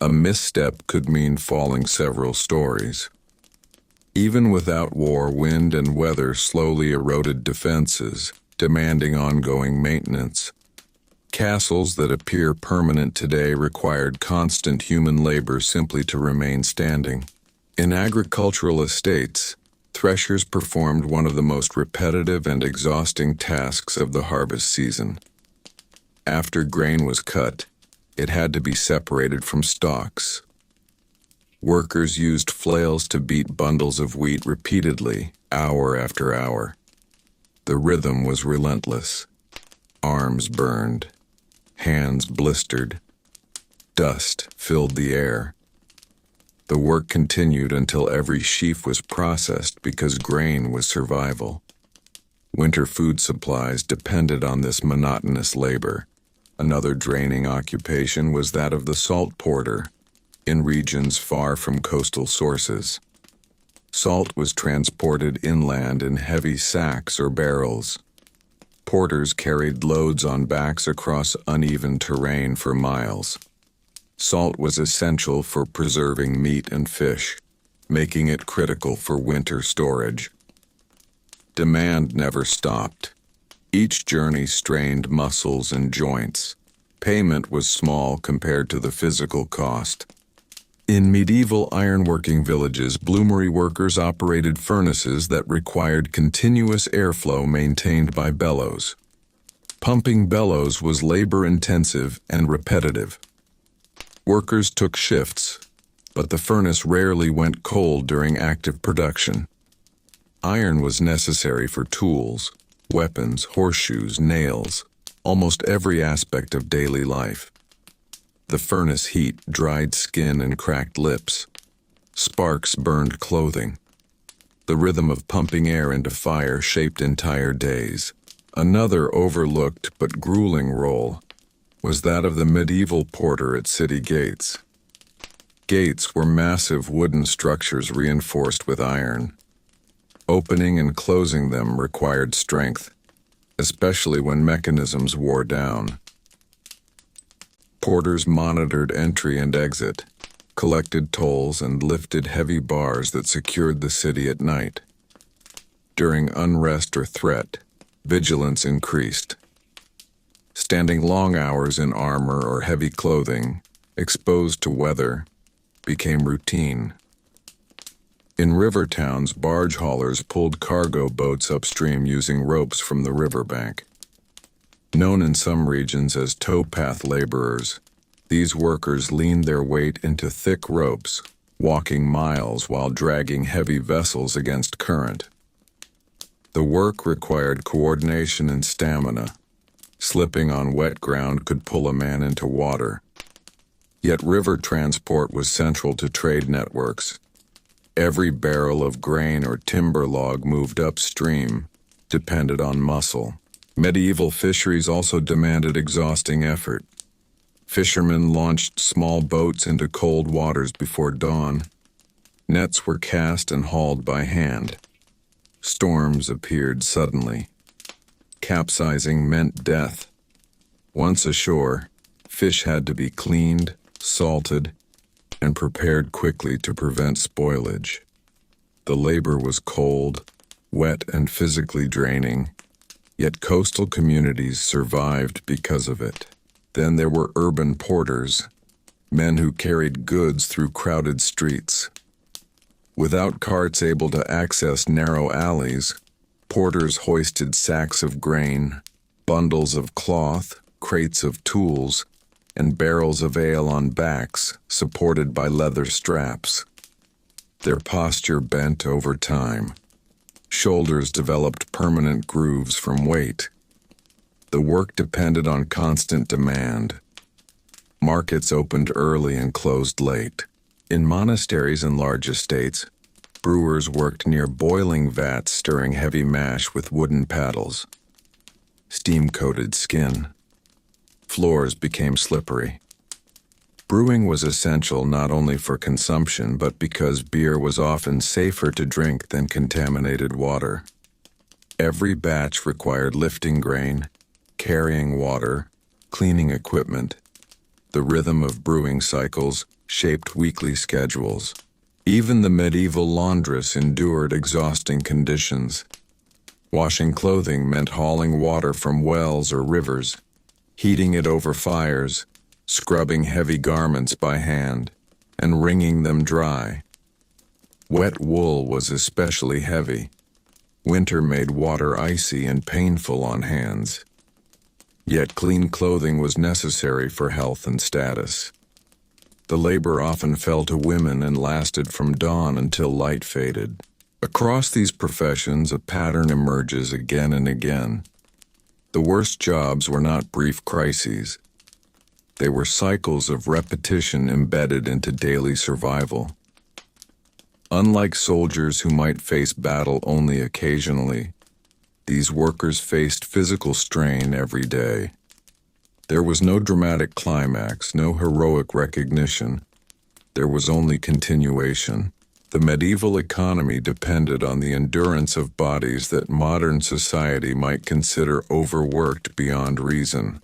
A misstep could mean falling several stories. Even without war, wind and weather slowly eroded defenses, demanding ongoing maintenance. Castles that appear permanent today required constant human labor simply to remain standing. In agricultural estates, threshers performed one of the most repetitive and exhausting tasks of the harvest season. After grain was cut, it had to be separated from stalks. Workers used flails to beat bundles of wheat repeatedly, hour after hour. The rhythm was relentless. Arms burned, hands blistered, dust filled the air. The work continued until every sheaf was processed because grain was survival. Winter food supplies depended on this monotonous labor. Another draining occupation was that of the salt porter, in regions far from coastal sources. Salt was transported inland in heavy sacks or barrels. Porters carried loads on backs across uneven terrain for miles. Salt was essential for preserving meat and fish, making it critical for winter storage. Demand never stopped. Each journey strained muscles and joints. Payment was small compared to the physical cost. In medieval ironworking villages, bloomery workers operated furnaces that required continuous airflow maintained by bellows. Pumping bellows was labor-intensive and repetitive. Workers took shifts, but the furnace rarely went cold during active production. Iron was necessary for tools, weapons, horseshoes, nails, almost every aspect of daily life. The furnace heat dried skin and cracked lips. Sparks burned clothing. The rhythm of pumping air into fire shaped entire days. Another overlooked but grueling role was that of the medieval porter at city gates. Gates were massive wooden structures reinforced with iron. Opening and closing them required strength, especially when mechanisms wore down. Porters monitored entry and exit, collected tolls, and lifted heavy bars that secured the city at night. During unrest or threat, vigilance increased. Standing long hours in armor or heavy clothing, exposed to weather, became routine. In river towns, barge haulers pulled cargo boats upstream using ropes from the riverbank. Known in some regions as towpath laborers, these workers leaned their weight into thick ropes, walking miles while dragging heavy vessels against current. The work required coordination and stamina. Slipping on wet ground could pull a man into water. Yet river transport was central to trade networks. Every barrel of grain or timber log moved upstream depended on muscle. Medieval fisheries also demanded exhausting effort. Fishermen launched small boats into cold waters before dawn. Nets were cast and hauled by hand. Storms appeared suddenly. Capsizing meant death. Once ashore, fish had to be cleaned, salted, and prepared quickly to prevent spoilage. The labor was cold, wet, and physically draining, yet coastal communities survived because of it. Then there were urban porters, men who carried goods through crowded streets. Without carts able to access narrow alleys, porters hoisted sacks of grain, bundles of cloth, crates of tools, and barrels of ale on backs supported by leather straps. Their posture bent over time. Shoulders developed permanent grooves from weight. The work depended on constant demand. Markets opened early and closed late. In monasteries and large estates, brewers worked near boiling vats stirring heavy mash with wooden paddles. steam-coated skin. Floors became slippery. Brewing was essential not only for consumption but because beer was often safer to drink than contaminated water. Every batch required lifting grain, carrying water, cleaning equipment. The rhythm of brewing cycles shaped weekly schedules. Even the medieval laundress endured exhausting conditions. Washing clothing meant hauling water from wells or rivers, heating it over fires, scrubbing heavy garments by hand, and wringing them dry. Wet wool was especially heavy. Winter made water icy and painful on hands. Yet clean clothing was necessary for health and status. The labor often fell to women and lasted from dawn until light faded. Across these professions, a pattern emerges again and again. The worst jobs were not brief crises. They were cycles of repetition embedded into daily survival. Unlike soldiers who might face battle only occasionally, these workers faced physical strain every day. There was no dramatic climax, no heroic recognition. There was only continuation. The medieval economy depended on the endurance of bodies that modern society might consider overworked beyond reason.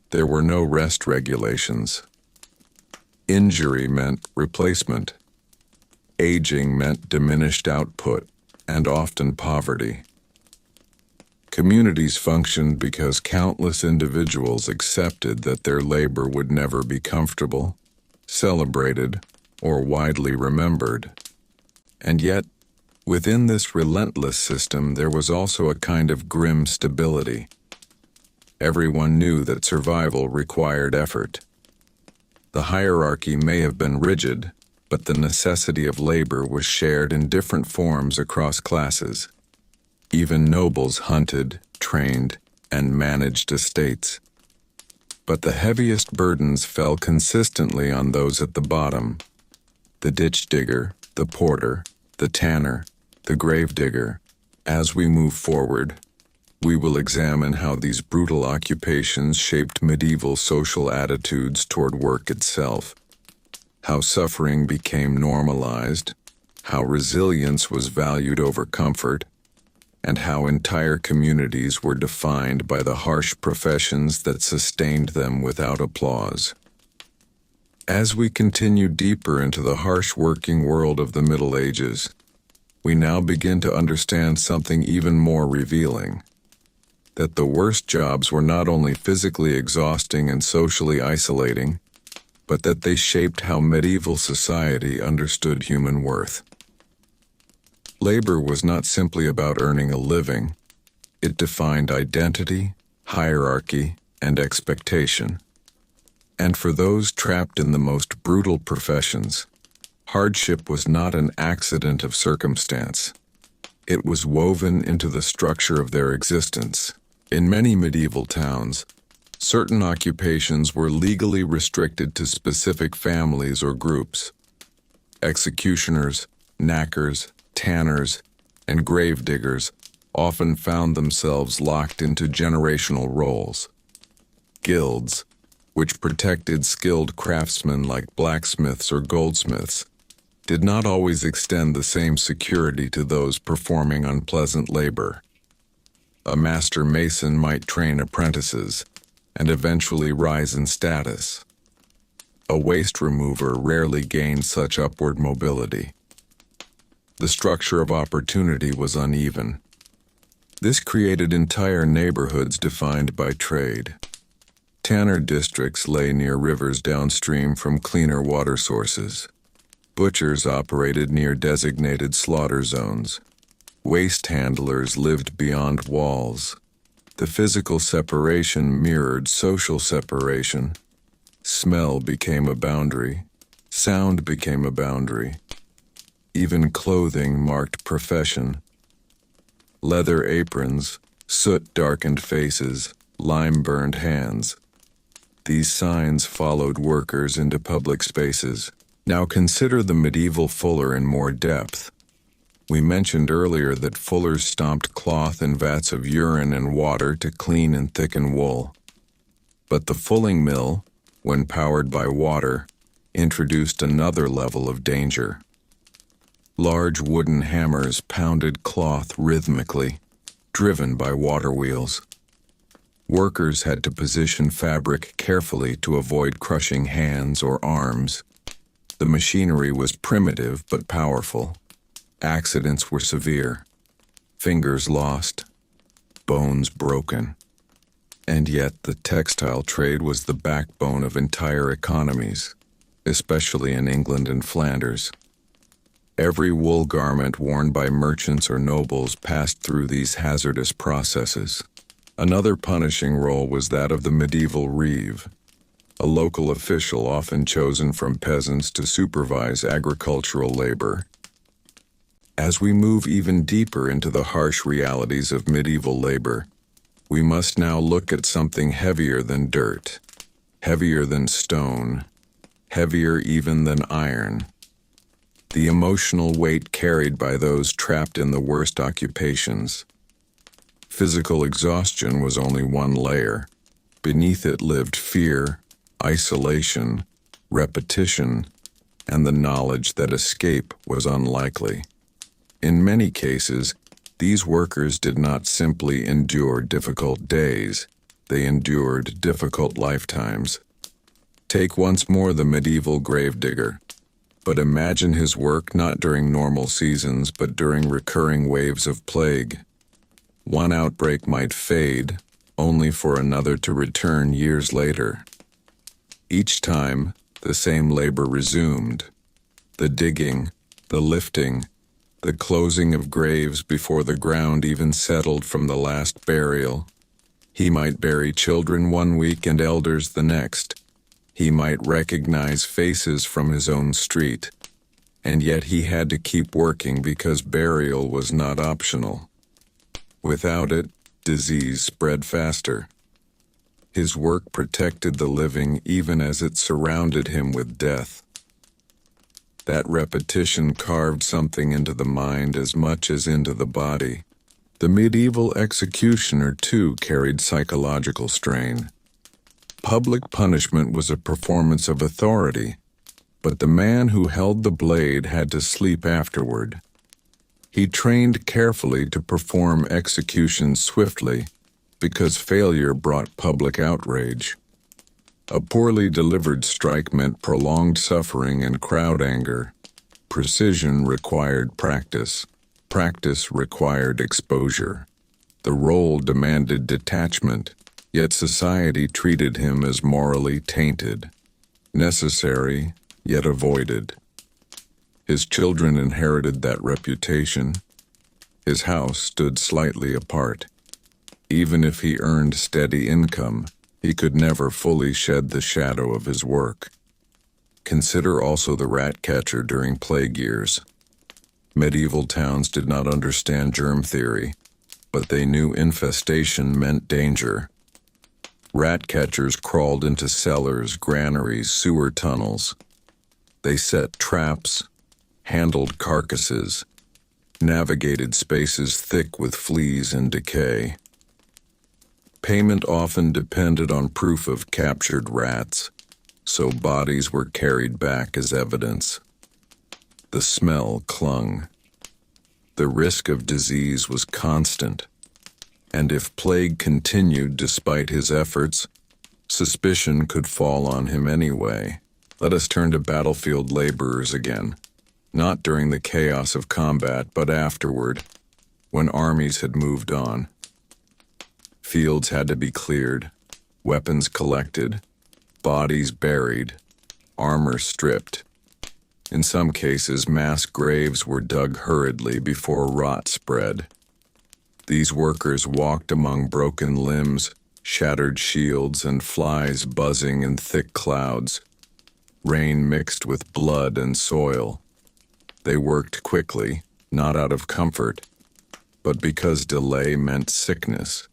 There were no rest regulations. Injury meant replacement. Aging meant diminished output, and often poverty. Communities functioned because countless individuals accepted that their labor would never be comfortable, celebrated, or widely remembered. And yet, within this relentless system there was also a kind of grim stability. Everyone knew that survival required effort. The hierarchy may have been rigid, but the necessity of labor was shared in different forms across classes. Even nobles hunted, trained, and managed estates. But the heaviest burdens fell consistently on those at the bottom: the ditch digger, the porter, the tanner, the grave digger. As we move forward, we will examine how these brutal occupations shaped medieval social attitudes toward work itself, how suffering became normalized, how resilience was valued over comfort, and how entire communities were defined by the harsh professions that sustained them without applause. As we continue deeper into the harsh working world of the Middle Ages, we now begin to understand something even more revealing: that the worst jobs were not only physically exhausting and socially isolating, but that they shaped how medieval society understood human worth. Labor was not simply about earning a living. It defined identity, hierarchy, and expectation. And for those trapped in the most brutal professions, hardship was not an accident of circumstance. It was woven into the structure of their existence. In many medieval towns, certain occupations were legally restricted to specific families or groups. Executioners, knackers, tanners, and grave diggers often found themselves locked into generational roles. Guilds, which protected skilled craftsmen like blacksmiths or goldsmiths, did not always extend the same security to those performing unpleasant labor. A master mason might train apprentices and eventually rise in status. A waste remover rarely gained such upward mobility. The structure of opportunity was uneven. This created entire neighborhoods defined by trade. Tanner districts lay near rivers downstream from cleaner water sources. Butchers operated near designated slaughter zones. Waste handlers lived beyond walls. The physical separation mirrored social separation. Smell became a boundary. Sound became a boundary. Even clothing marked profession. Leather aprons, soot-darkened faces, lime-burned hands. These signs followed workers into public spaces. Now consider the medieval fuller in more depth. We mentioned earlier that fullers stomped cloth in vats of urine and water to clean and thicken wool. But the fulling mill, when powered by water, introduced another level of danger. Large wooden hammers pounded cloth rhythmically, driven by water wheels. Workers had to position fabric carefully to avoid crushing hands or arms. The machinery was primitive but powerful. Accidents were severe. Fingers lost, bones broken. And yet the textile trade was the backbone of entire economies, especially in England and Flanders. Every wool garment worn by merchants or nobles passed through these hazardous processes. Another punishing role was that of the medieval reeve, a local official often chosen from peasants to supervise agricultural labor. As we move even deeper into the harsh realities of medieval labor, we must now look at something heavier than dirt, heavier than stone, heavier even than iron. The emotional weight carried by those trapped in the worst occupations. Physical exhaustion was only one layer. Beneath it lived fear, isolation, repetition, and the knowledge that escape was unlikely. In many cases, these workers did not simply endure difficult days, they endured difficult lifetimes. Take once more the medieval gravedigger. But imagine his work not during normal seasons, but during recurring waves of plague. One outbreak might fade, only for another to return years later. Each time, the same labor resumed. The digging, the lifting, the closing of graves before the ground even settled from the last burial. He might bury children one week and elders the next. He might recognize faces from his own street. And yet he had to keep working because burial was not optional. Without it, disease spread faster. His work protected the living even as it surrounded him with death. That repetition carved something into the mind as much as into the body. The medieval executioner, too, carried psychological strain. Public punishment was a performance of authority, but the man who held the blade had to sleep afterward. He trained carefully to perform execution swiftly, because failure brought public outrage. A poorly delivered strike meant prolonged suffering and crowd anger. Precision required practice. Practice required exposure. The role demanded detachment, yet society treated him as morally tainted. Necessary, yet avoided. His children inherited that reputation. His house stood slightly apart. Even if he earned steady income, he could never fully shed the shadow of his work. Consider also the rat catcher during plague years. Medieval towns did not understand germ theory, but they knew infestation meant danger. Rat catchers crawled into cellars, granaries, sewer tunnels. They set traps, handled carcasses, navigated spaces thick with fleas and decay. Payment often depended on proof of captured rats, so bodies were carried back as evidence. The smell clung. The risk of disease was constant, and if plague continued despite his efforts, suspicion could fall on him anyway. Let us turn to battlefield laborers again, not during the chaos of combat, but afterward, when armies had moved on. Fields had to be cleared, weapons collected, bodies buried, armor stripped. In some cases, mass graves were dug hurriedly before rot spread. These workers walked among broken limbs, shattered shields, and flies buzzing in thick clouds. Rain mixed with blood and soil. They worked quickly, not out of comfort, but because delay meant sickness.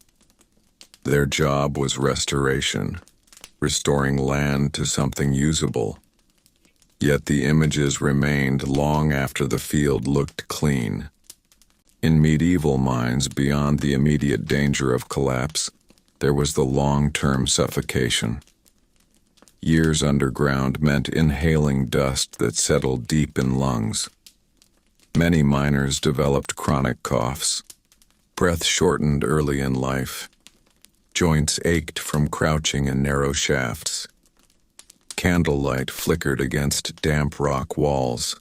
Their job was restoration, restoring land to something usable. Yet the images remained long after the field looked clean. In medieval minds, beyond the immediate danger of collapse, there was the long-term suffocation. Years underground meant inhaling dust that settled deep in lungs. Many miners developed chronic coughs. Breath shortened early in life. Joints ached from crouching in narrow shafts. Candlelight flickered against damp rock walls.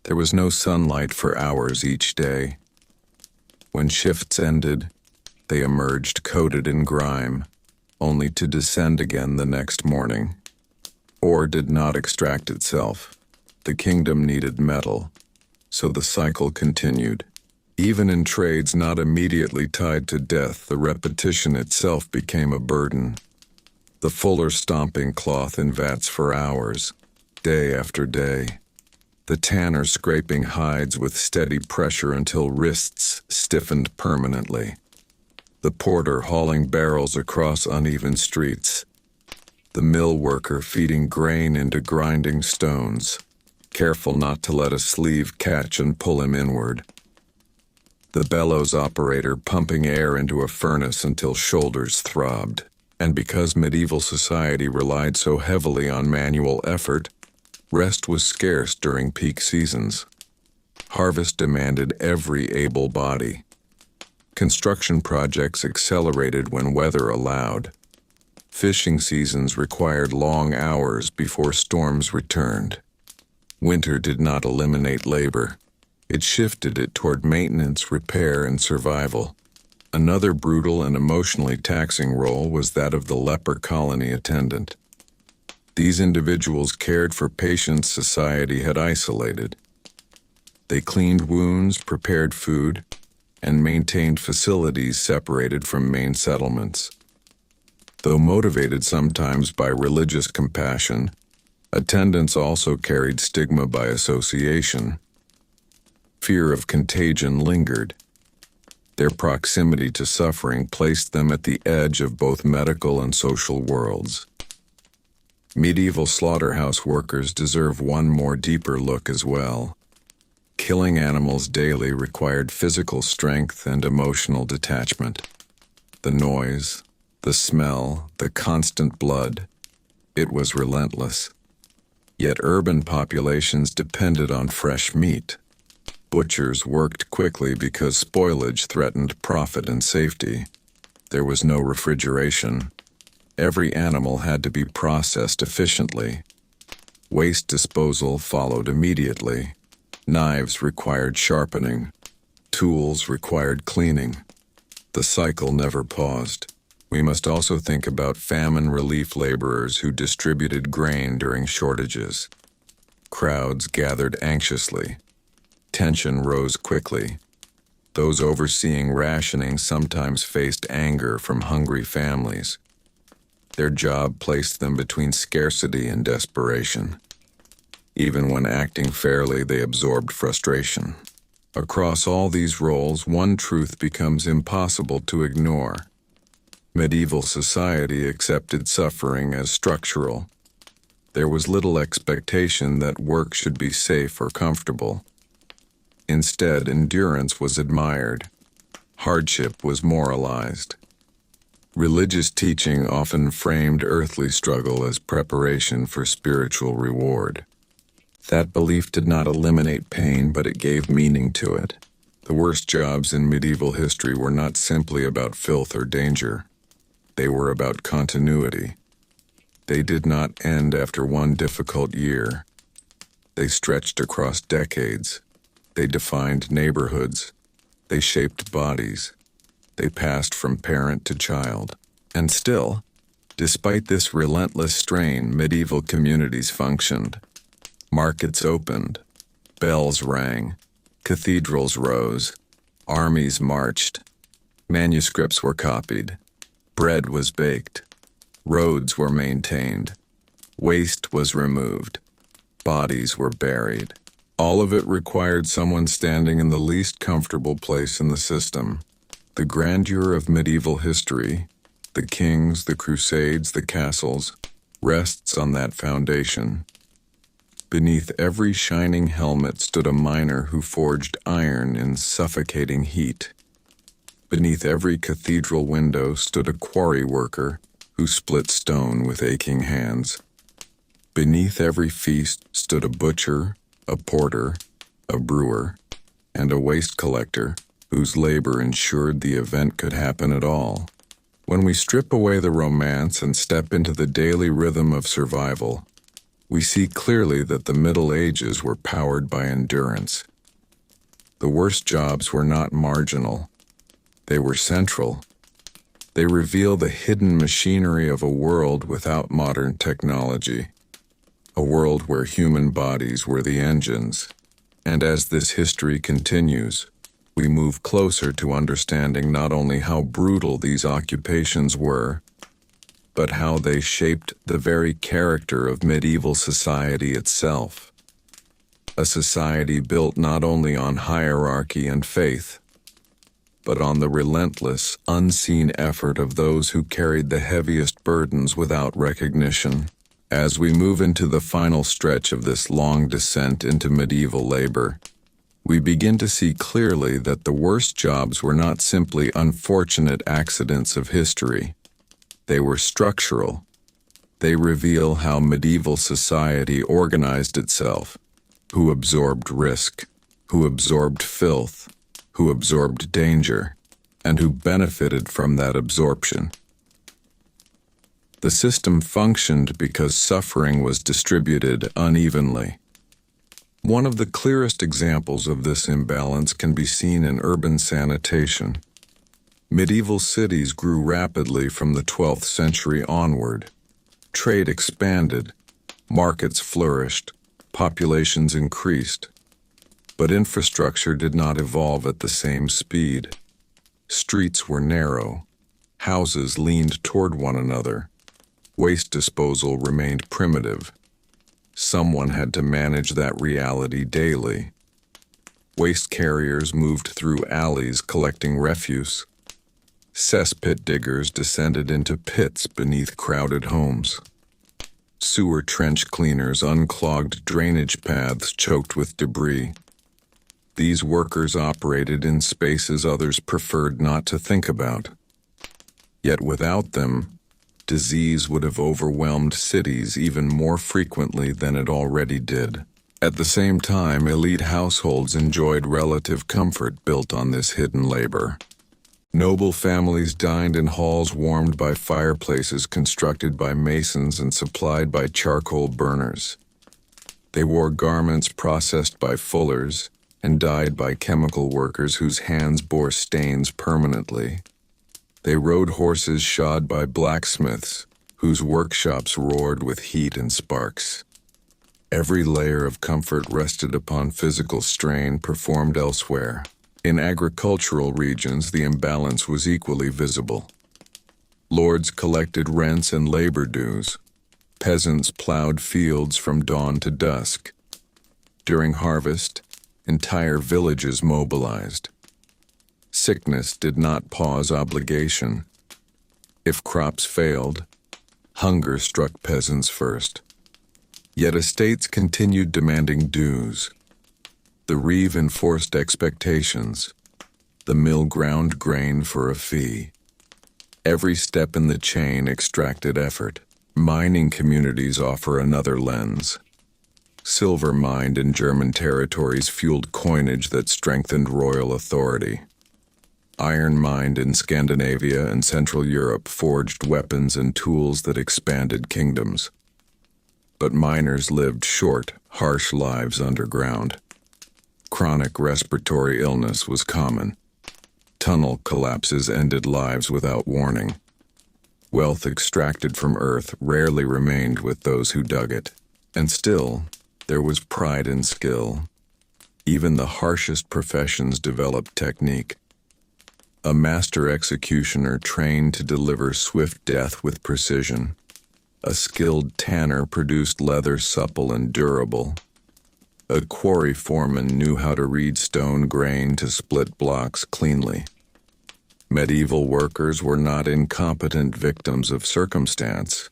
There was no sunlight for hours each day. When shifts ended, they emerged coated in grime, only to descend again the next morning. Ore did not extract itself. The kingdom needed metal, so the cycle continued. Even in trades not immediately tied to death, the repetition itself became a burden. The fuller stomping cloth in vats for hours, day after day. The tanner scraping hides with steady pressure until wrists stiffened permanently. The porter hauling barrels across uneven streets. The mill worker feeding grain into grinding stones, careful not to let a sleeve catch and pull him inward. The bellows operator pumping air into a furnace until shoulders throbbed. And because medieval society relied so heavily on manual effort, rest was scarce during peak seasons. Harvest demanded every able body. Construction projects accelerated when weather allowed. Fishing seasons required long hours before storms returned. Winter did not eliminate labor. It shifted it toward maintenance, repair, and survival. Another brutal and emotionally taxing role was that of the leper colony attendant. These individuals cared for patients society had isolated. They cleaned wounds, prepared food, and maintained facilities separated from main settlements. Though motivated sometimes by religious compassion, attendants also carried stigma by association. Fear of contagion lingered. Their proximity to suffering placed them at the edge of both medical and social worlds. Medieval slaughterhouse workers deserve one more deeper look as well. Killing animals daily required physical strength and emotional detachment. The noise, the smell, the constant blood, it was relentless. Yet urban populations depended on fresh meat. Butchers worked quickly because spoilage threatened profit and safety. There was no refrigeration. Every animal had to be processed efficiently. Waste disposal followed immediately. Knives required sharpening. Tools required cleaning. The cycle never paused. We must also think about famine relief laborers who distributed grain during shortages. Crowds gathered anxiously. Tension rose quickly. Those overseeing rationing sometimes faced anger from hungry families. Their job placed them between scarcity and desperation. Even when acting fairly, they absorbed frustration. Across all these roles, one truth becomes impossible to ignore. Medieval society accepted suffering as structural. There was little expectation that work should be safe or comfortable. Instead, endurance was admired. Hardship was moralized. Religious teaching often framed earthly struggle as preparation for spiritual reward. That belief did not eliminate pain, but it gave meaning to it. The worst jobs in medieval history were not simply about filth or danger. They were about continuity. They did not end after one difficult year. They stretched across decades. They defined neighborhoods. They shaped bodies. They passed from parent to child. And still, despite this relentless strain, medieval communities functioned. Markets opened. Bells rang. Cathedrals rose. Armies marched. Manuscripts were copied. Bread was baked. Roads were maintained. Waste was removed. Bodies were buried. All of it required someone standing in the least comfortable place in the system. The grandeur of medieval history, the kings, the crusades, the castles, rests on that foundation. Beneath every shining helmet stood a miner who forged iron in suffocating heat. Beneath every cathedral window stood a quarry worker who split stone with aching hands. Beneath every feast stood a butcher, a porter, a brewer, and a waste collector whose labor ensured the event could happen at all. When we strip away the romance and step into the daily rhythm of survival, we see clearly that the Middle Ages were powered by endurance. The worst jobs were not marginal. They were central. They reveal the hidden machinery of a world without modern technology, a world where human bodies were the engines. And as this history continues, we move closer to understanding not only how brutal these occupations were, but how they shaped the very character of medieval society itself. A society built not only on hierarchy and faith, but on the relentless, unseen effort of those who carried the heaviest burdens without recognition. As we move into the final stretch of this long descent into medieval labor, we begin to see clearly that the worst jobs were not simply unfortunate accidents of history. They were structural. They reveal how medieval society organized itself, who absorbed risk, who absorbed filth, who absorbed danger, and who benefited from that absorption. The system functioned because suffering was distributed unevenly. One of the clearest examples of this imbalance can be seen in urban sanitation. Medieval cities grew rapidly from the 12th century onward. Trade expanded, markets flourished, populations increased. But infrastructure did not evolve at the same speed. Streets were narrow. Houses leaned toward one another. Waste disposal remained primitive. Someone had to manage that reality daily. Waste carriers moved through alleys collecting refuse. Cesspit diggers descended into pits beneath crowded homes. Sewer trench cleaners unclogged drainage paths choked with debris. These workers operated in spaces others preferred not to think about. Yet without them, disease would have overwhelmed cities even more frequently than it already did. At the same time, elite households enjoyed relative comfort built on this hidden labor. Noble families dined in halls warmed by fireplaces constructed by masons and supplied by charcoal burners. They wore garments processed by fullers and dyed by chemical workers whose hands bore stains permanently. They rode horses shod by blacksmiths, whose workshops roared with heat and sparks. Every layer of comfort rested upon physical strain performed elsewhere. In agricultural regions, the imbalance was equally visible. Lords collected rents and labor dues. Peasants plowed fields from dawn to dusk. During harvest, entire villages mobilized. Sickness did not pause obligation. If crops failed, hunger struck peasants first. Yet estates continued demanding dues. The reeve enforced expectations. The mill ground grain for a fee. Every step in the chain extracted effort. Mining communities offer another lens. Silver mined in German territories fueled coinage that strengthened royal authority. Iron mined in Scandinavia and Central Europe forged weapons and tools that expanded kingdoms. But miners lived short, harsh lives underground. Chronic respiratory illness was common. Tunnel collapses ended lives without warning. Wealth extracted from earth rarely remained with those who dug it. And still, there was pride in skill. Even the harshest professions developed technique. A master executioner trained to deliver swift death with precision. A skilled tanner produced leather supple and durable. A quarry foreman knew how to read stone grain to split blocks cleanly. Medieval workers were not incompetent victims of circumstance.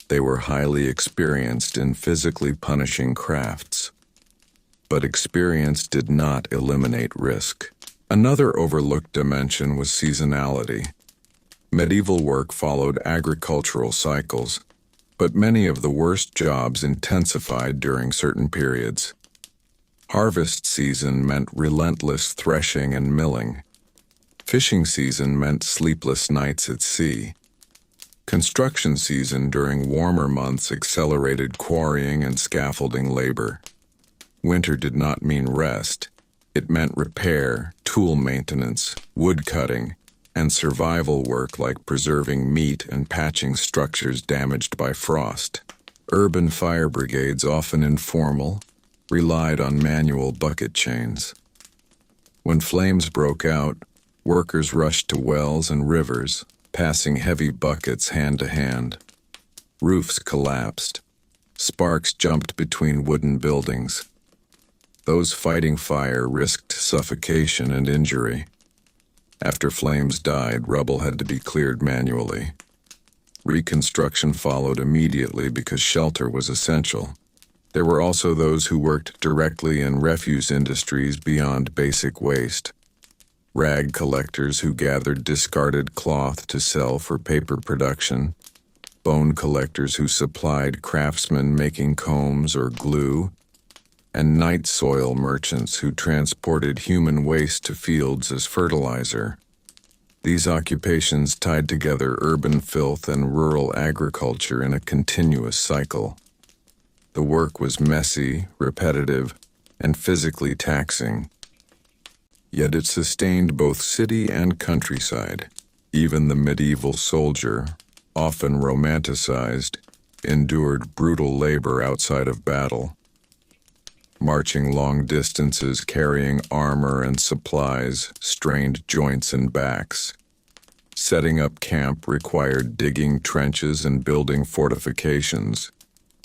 They were highly experienced in physically punishing crafts. But experience did not eliminate risk. Another overlooked dimension was seasonality. Medieval work followed agricultural cycles, but many of the worst jobs intensified during certain periods. Harvest season meant relentless threshing and milling. Fishing season meant sleepless nights at sea. Construction season during warmer months accelerated quarrying and scaffolding labor. Winter did not mean rest. It meant repair, tool maintenance, wood cutting, and survival work like preserving meat and patching structures damaged by frost. Urban fire brigades, often informal, relied on manual bucket chains. When flames broke out, workers rushed to wells and rivers, passing heavy buckets hand to hand. Roofs collapsed. Sparks jumped between wooden buildings. Those fighting fire risked suffocation and injury. After flames died, rubble had to be cleared manually. Reconstruction followed immediately because shelter was essential. There were also those who worked directly in refuse industries beyond basic waste. Rag collectors who gathered discarded cloth to sell for paper production. Bone collectors who supplied craftsmen making combs or glue. And night soil merchants who transported human waste to fields as fertilizer. These occupations tied together urban filth and rural agriculture in a continuous cycle. The work was messy, repetitive, and physically taxing. Yet it sustained both city and countryside. Even the medieval soldier, often romanticized, endured brutal labor outside of battle. Marching long distances carrying armor and supplies strained joints and backs. Setting up camp required digging trenches and building fortifications.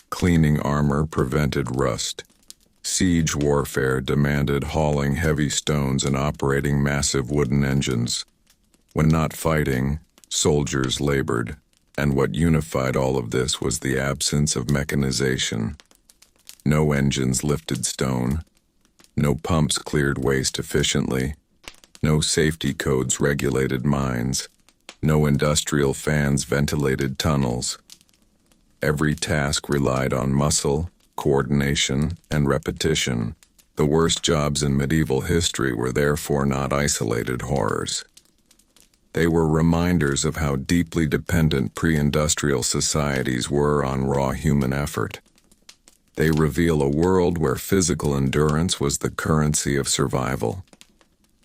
Cleaning armor prevented rust. Siege warfare demanded hauling heavy stones and operating massive wooden engines. When not fighting, soldiers labored, and what unified all of this was the absence of mechanization. No engines lifted stone. No pumps cleared waste efficiently. No safety codes regulated mines. No industrial fans ventilated tunnels. Every task relied on muscle, coordination, and repetition. The worst jobs in medieval history were therefore not isolated horrors. They were reminders of how deeply dependent pre-industrial societies were on raw human effort. They reveal a world where physical endurance was the currency of survival,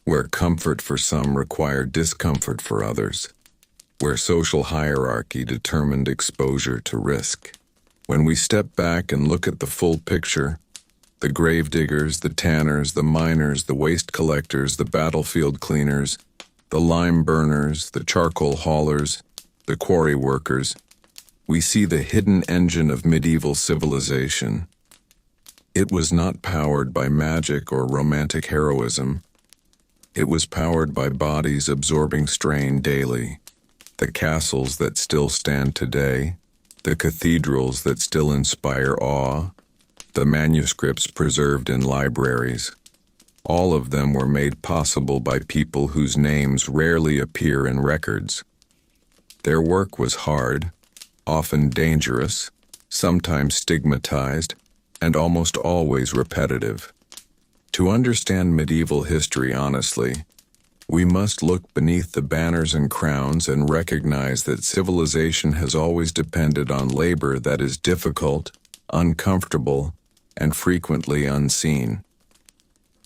where comfort for some required discomfort for others, where social hierarchy determined exposure to risk. When we step back and look at the full picture, the grave diggers, the tanners, the miners, the waste collectors, the battlefield cleaners, the lime burners, the charcoal haulers, the quarry workers, we see the hidden engine of medieval civilization. It was not powered by magic or romantic heroism. It was powered by bodies absorbing strain daily. The castles that still stand today, the cathedrals that still inspire awe, the manuscripts preserved in libraries. All of them were made possible by people whose names rarely appear in records. Their work was hard, often dangerous, sometimes stigmatized, and almost always repetitive. To understand medieval history honestly, we must look beneath the banners and crowns and recognize that civilization has always depended on labor that is difficult, uncomfortable, and frequently unseen.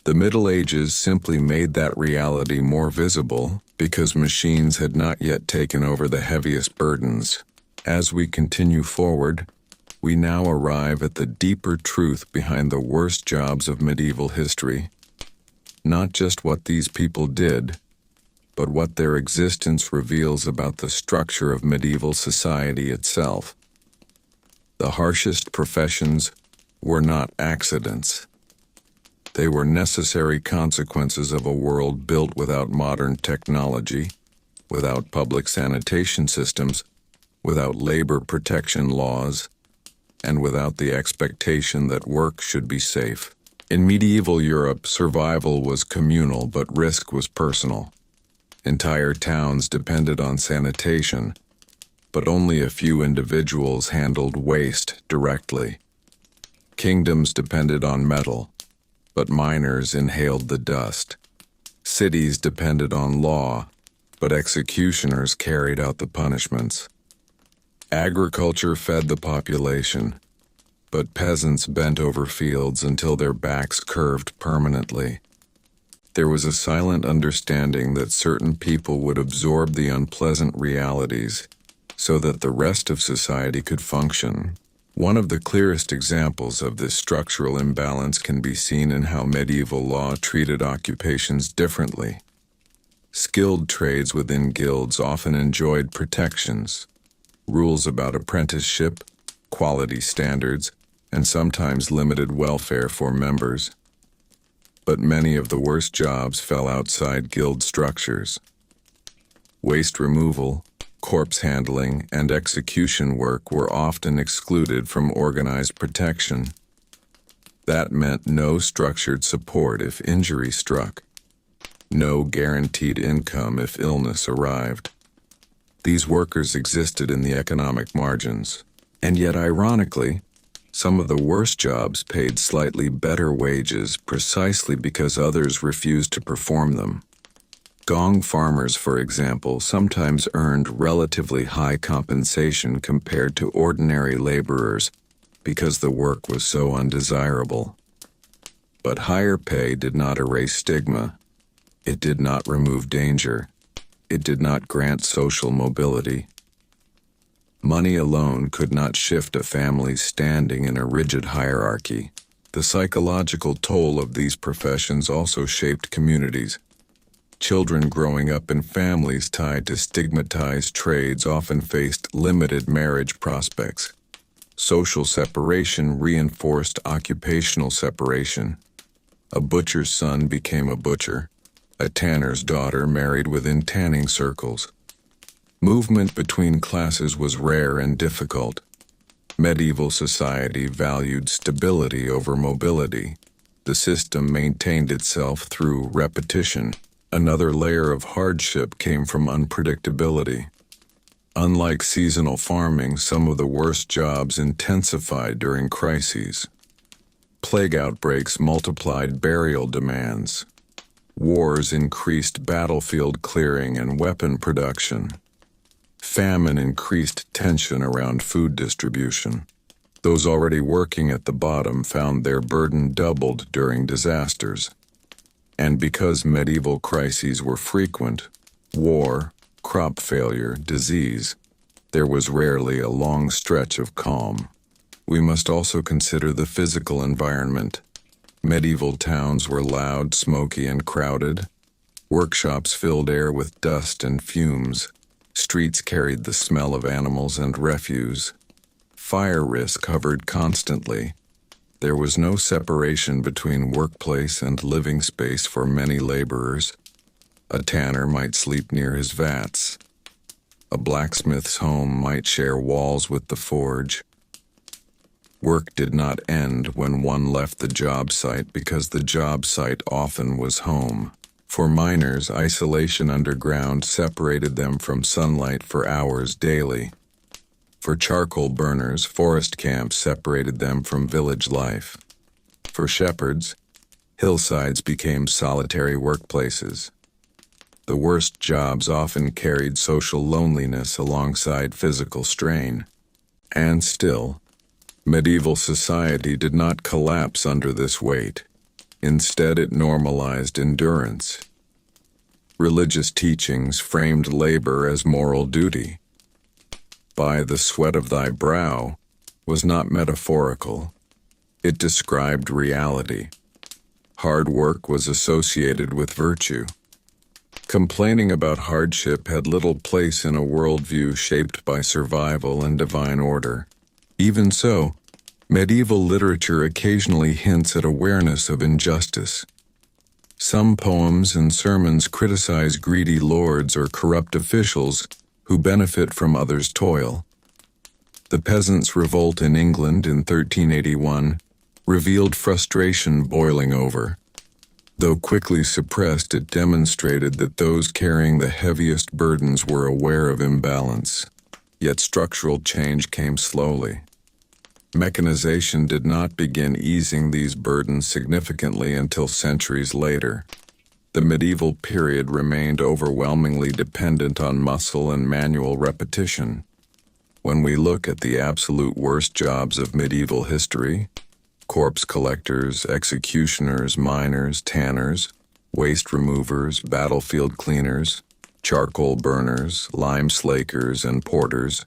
The Middle Ages simply made that reality more visible because machines had not yet taken over the heaviest burdens. As we continue forward, we now arrive at the deeper truth behind the worst jobs of medieval history. Not just what these people did, but what their existence reveals about the structure of medieval society itself. The harshest professions were not accidents. They were necessary consequences of a world built without modern technology, without public sanitation systems, without labor protection laws, and without the expectation that work should be safe. In medieval Europe, survival was communal, but risk was personal. Entire towns depended on sanitation, but only a few individuals handled waste directly. Kingdoms depended on metal, but miners inhaled the dust. Cities depended on law, but executioners carried out the punishments. Agriculture fed the population, but peasants bent over fields until their backs curved permanently. There was a silent understanding that certain people would absorb the unpleasant realities so that the rest of society could function. One of the clearest examples of this structural imbalance can be seen in how medieval law treated occupations differently. Skilled trades within guilds often enjoyed protections, rules about apprenticeship, quality standards, and sometimes limited welfare for members. But many of the worst jobs fell outside guild structures. Waste removal, corpse handling, and execution work were often excluded from organized protection. That meant no structured support if injury struck, no guaranteed income if illness arrived. These workers existed in the economic margins, and yet ironically, some of the worst jobs paid slightly better wages precisely because others refused to perform them. Gong farmers, for example, sometimes earned relatively high compensation compared to ordinary laborers because the work was so undesirable. But higher pay did not erase stigma. It did not remove danger. It did not grant social mobility. Money alone could not shift a family's standing in a rigid hierarchy. The psychological toll of these professions also shaped communities. Children growing up in families tied to stigmatized trades often faced limited marriage prospects. Social separation reinforced occupational separation. A butcher's son became a butcher. A tanner's daughter married within tanning circles. Movement between classes was rare and difficult. Medieval society valued stability over mobility. The system maintained itself through repetition. Another layer of hardship came from unpredictability. Unlike seasonal farming, some of the worst jobs intensified during crises. Plague outbreaks multiplied burial demands. Wars increased battlefield clearing and weapon production. Famine increased tension around food distribution. Those already working at the bottom found their burden doubled during disasters. And because medieval crises were frequent, war, crop failure, disease, there was rarely a long stretch of calm. We must also consider the physical environment. Medieval towns were loud, smoky, and crowded. Workshops filled air with dust and fumes. Streets carried the smell of animals and refuse. Fire risk hovered constantly. There was no separation between workplace and living space for many laborers. A tanner might sleep near his vats. A blacksmith's home might share walls with the forge. Work did not end when one left the job site because the job site often was home. For miners, isolation underground separated them from sunlight for hours daily. For charcoal burners, forest camps separated them from village life. For shepherds, hillsides became solitary workplaces. The worst jobs often carried social loneliness alongside physical strain. And still, medieval society did not collapse under this weight. Instead, it normalized endurance. Religious teachings framed labor as moral duty. By the sweat of thy brow was not metaphorical. It described reality. Hard work was associated with virtue. Complaining about hardship had little place in a worldview shaped by survival and divine order. Even so, medieval literature occasionally hints at awareness of injustice. Some poems and sermons criticize greedy lords or corrupt officials who benefit from others' toil. The peasants' revolt in England in 1381 revealed frustration boiling over. Though quickly suppressed, it demonstrated that those carrying the heaviest burdens were aware of imbalance. Yet structural change came slowly. Mechanization did not begin easing these burdens significantly until centuries later. The medieval period remained overwhelmingly dependent on muscle and manual repetition. When we look at the absolute worst jobs of medieval history, corpse collectors, executioners, miners, tanners, waste removers, battlefield cleaners, charcoal burners, lime slakers, and porters,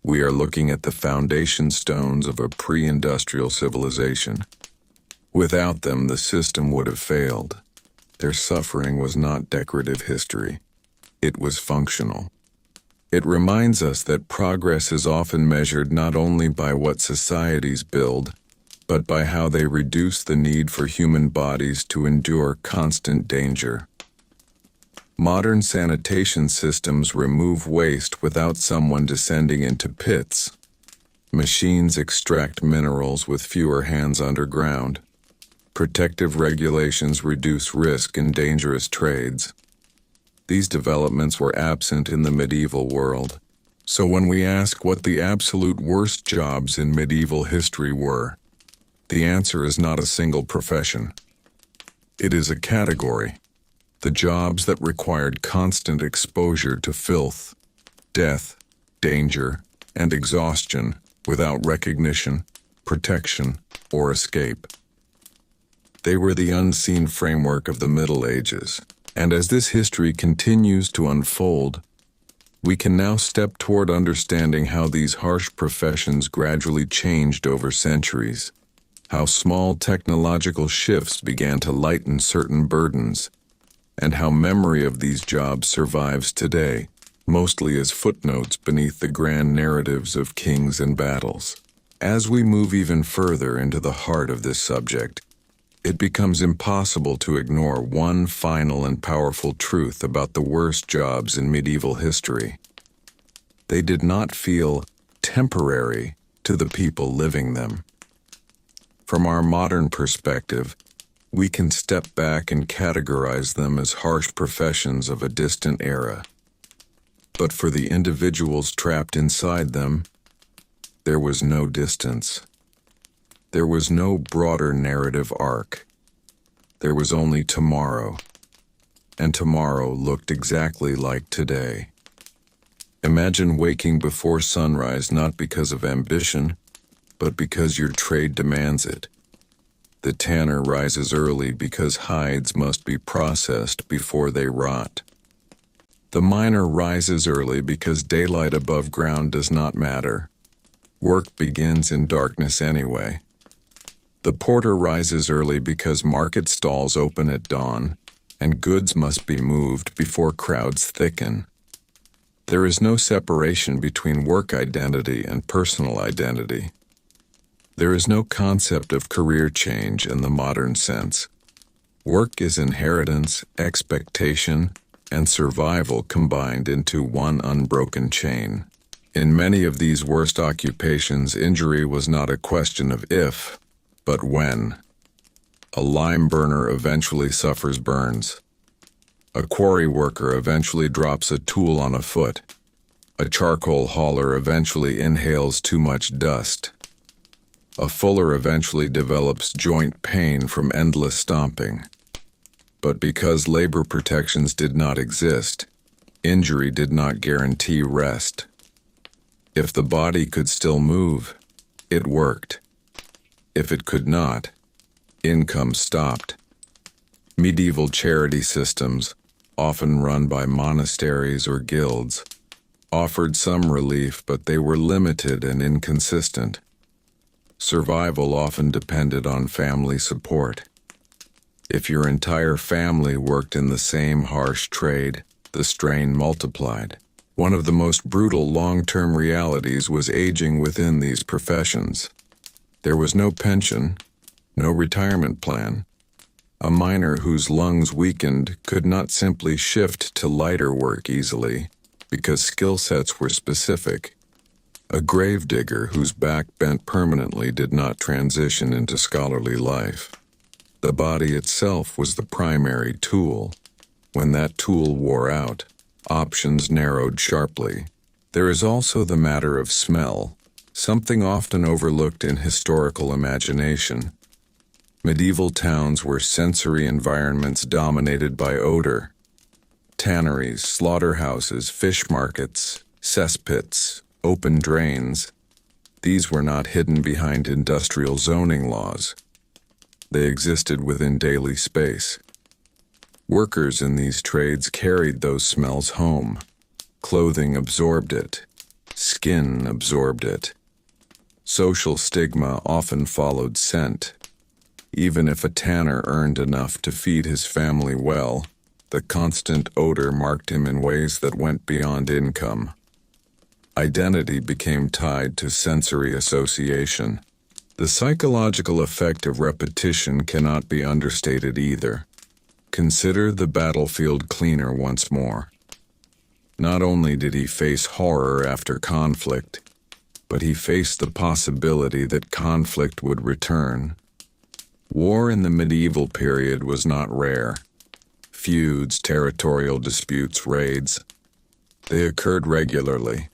we are looking at the foundation stones of a pre-industrial civilization. Without them, the system would have failed. Their suffering was not decorative history. It was functional. It reminds us that progress is often measured not only by what societies build, but by how they reduce the need for human bodies to endure constant danger. Modern sanitation systems remove waste without someone descending into pits. Machines extract minerals with fewer hands underground. Protective regulations reduce risk in dangerous trades. These developments were absent in the medieval world. So when we ask what the absolute worst jobs in medieval history were, the answer is not a single profession. It is a category. The jobs that required constant exposure to filth, death, danger, and exhaustion without recognition, protection, or escape. They were the unseen framework of the Middle Ages, and as this history continues to unfold, we can now step toward understanding how these harsh professions gradually changed over centuries, how small technological shifts began to lighten certain burdens, and how memory of these jobs survives today, mostly as footnotes beneath the grand narratives of kings and battles. As we move even further into the heart of this subject, it becomes impossible to ignore one final and powerful truth about the worst jobs in medieval history. They did not feel temporary to the people living them. From our modern perspective, we can step back and categorize them as harsh professions of a distant era. But for the individuals trapped inside them, there was no distance. There was no broader narrative arc. There was only tomorrow, and tomorrow looked exactly like today. Imagine waking before sunrise not because of ambition, but because your trade demands it. The tanner rises early because hides must be processed before they rot. The miner rises early because daylight above ground does not matter. Work begins in darkness anyway. The porter rises early because market stalls open at dawn, and goods must be moved before crowds thicken. There is no separation between work identity and personal identity. There is no concept of career change in the modern sense. Work is inheritance, expectation, and survival combined into one unbroken chain. In many of these worst occupations, injury was not a question of if, but when. A lime burner eventually suffers burns. A quarry worker eventually drops a tool on a foot. A charcoal hauler eventually inhales too much dust. A fuller eventually develops joint pain from endless stomping. But because labor protections did not exist, injury did not guarantee rest. If the body could still move, it worked. If it could not, income stopped. Medieval charity systems, often run by monasteries or guilds, offered some relief, but they were limited and inconsistent. Survival often depended on family support. If your entire family worked in the same harsh trade, the strain multiplied. One of the most brutal long-term realities was aging within these professions. There was no pension, no retirement plan. A miner whose lungs weakened could not simply shift to lighter work easily, because skill sets were specific. A gravedigger whose back bent permanently did not transition into scholarly life. The body itself was the primary tool. When that tool wore out, options narrowed sharply. There is also the matter of smell, something often overlooked in historical imagination. Medieval towns were sensory environments dominated by odor. Tanneries, slaughterhouses, fish markets, cesspits, open drains. These were not hidden behind industrial zoning laws. They existed within daily space. Workers in these trades carried those smells home. Clothing absorbed it. Skin absorbed it. Social stigma often followed scent. Even if a tanner earned enough to feed his family well, the constant odor marked him in ways that went beyond income. Identity became tied to sensory association. The psychological effect of repetition cannot be understated either. Consider the battlefield cleaner once more. Not only did he face horror after conflict, but he faced the possibility that conflict would return. War in the medieval period was not rare. Feuds, territorial disputes, raids. They occurred regularly.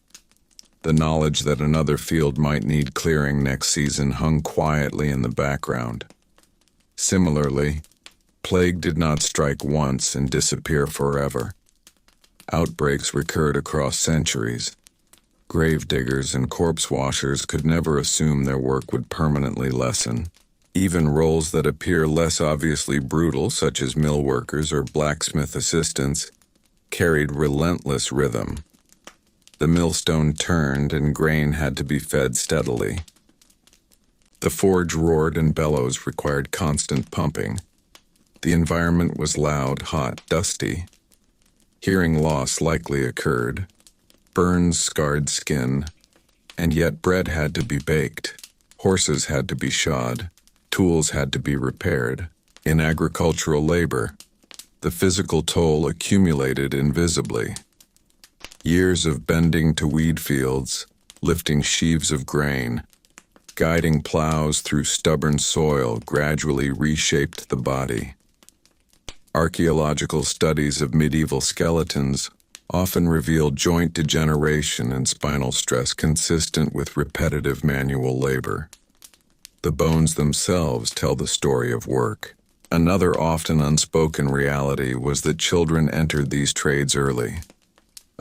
The knowledge that another field might need clearing next season hung quietly in the background. Similarly, plague did not strike once and disappear forever. Outbreaks recurred across centuries. Gravediggers and corpse washers could never assume their work would permanently lessen. Even roles that appear less obviously brutal, such as mill workers or blacksmith assistants, carried relentless rhythm. The millstone turned and grain had to be fed steadily. The forge roared and bellows required constant pumping. The environment was loud, hot, dusty. Hearing loss likely occurred. Burns scarred skin. And yet bread had to be baked. Horses had to be shod. Tools had to be repaired. In agricultural labor, the physical toll accumulated invisibly. Years of bending to weed fields, lifting sheaves of grain, guiding plows through stubborn soil gradually reshaped the body. Archaeological studies of medieval skeletons often reveal joint degeneration and spinal stress consistent with repetitive manual labor. The bones themselves tell the story of work. Another often unspoken reality was that children entered these trades early.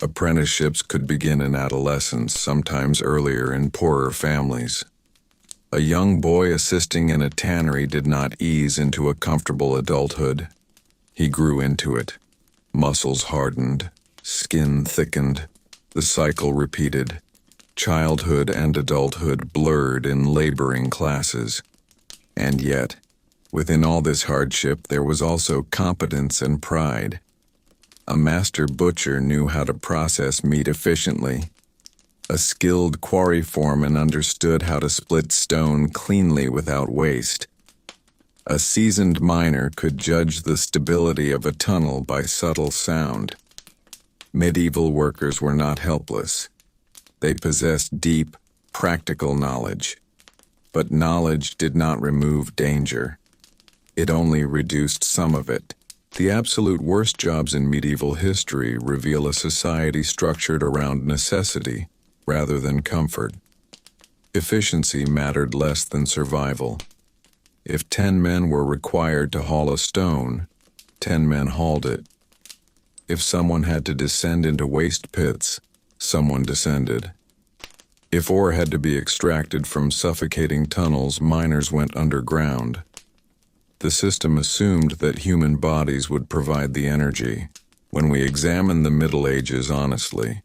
Apprenticeships could begin in adolescence, sometimes earlier in poorer families. A young boy assisting in a tannery did not ease into a comfortable adulthood. He grew into it. Muscles hardened, skin thickened. The cycle repeated. Childhood and adulthood blurred in laboring classes. And yet, within all this hardship, there was also competence and pride. A master butcher knew how to process meat efficiently. A skilled quarry foreman understood how to split stone cleanly without waste. A seasoned miner could judge the stability of a tunnel by subtle sound. Medieval workers were not helpless. They possessed deep, practical knowledge. But knowledge did not remove danger. It only reduced some of it. The absolute worst jobs in medieval history reveal a society structured around necessity rather than comfort. Efficiency mattered less than survival. If 10 men were required to haul a stone, 10 men hauled it. If someone had to descend into waste pits, someone descended. If ore had to be extracted from suffocating tunnels, miners went underground. The system assumed that human bodies would provide the energy. When we examine the Middle Ages honestly,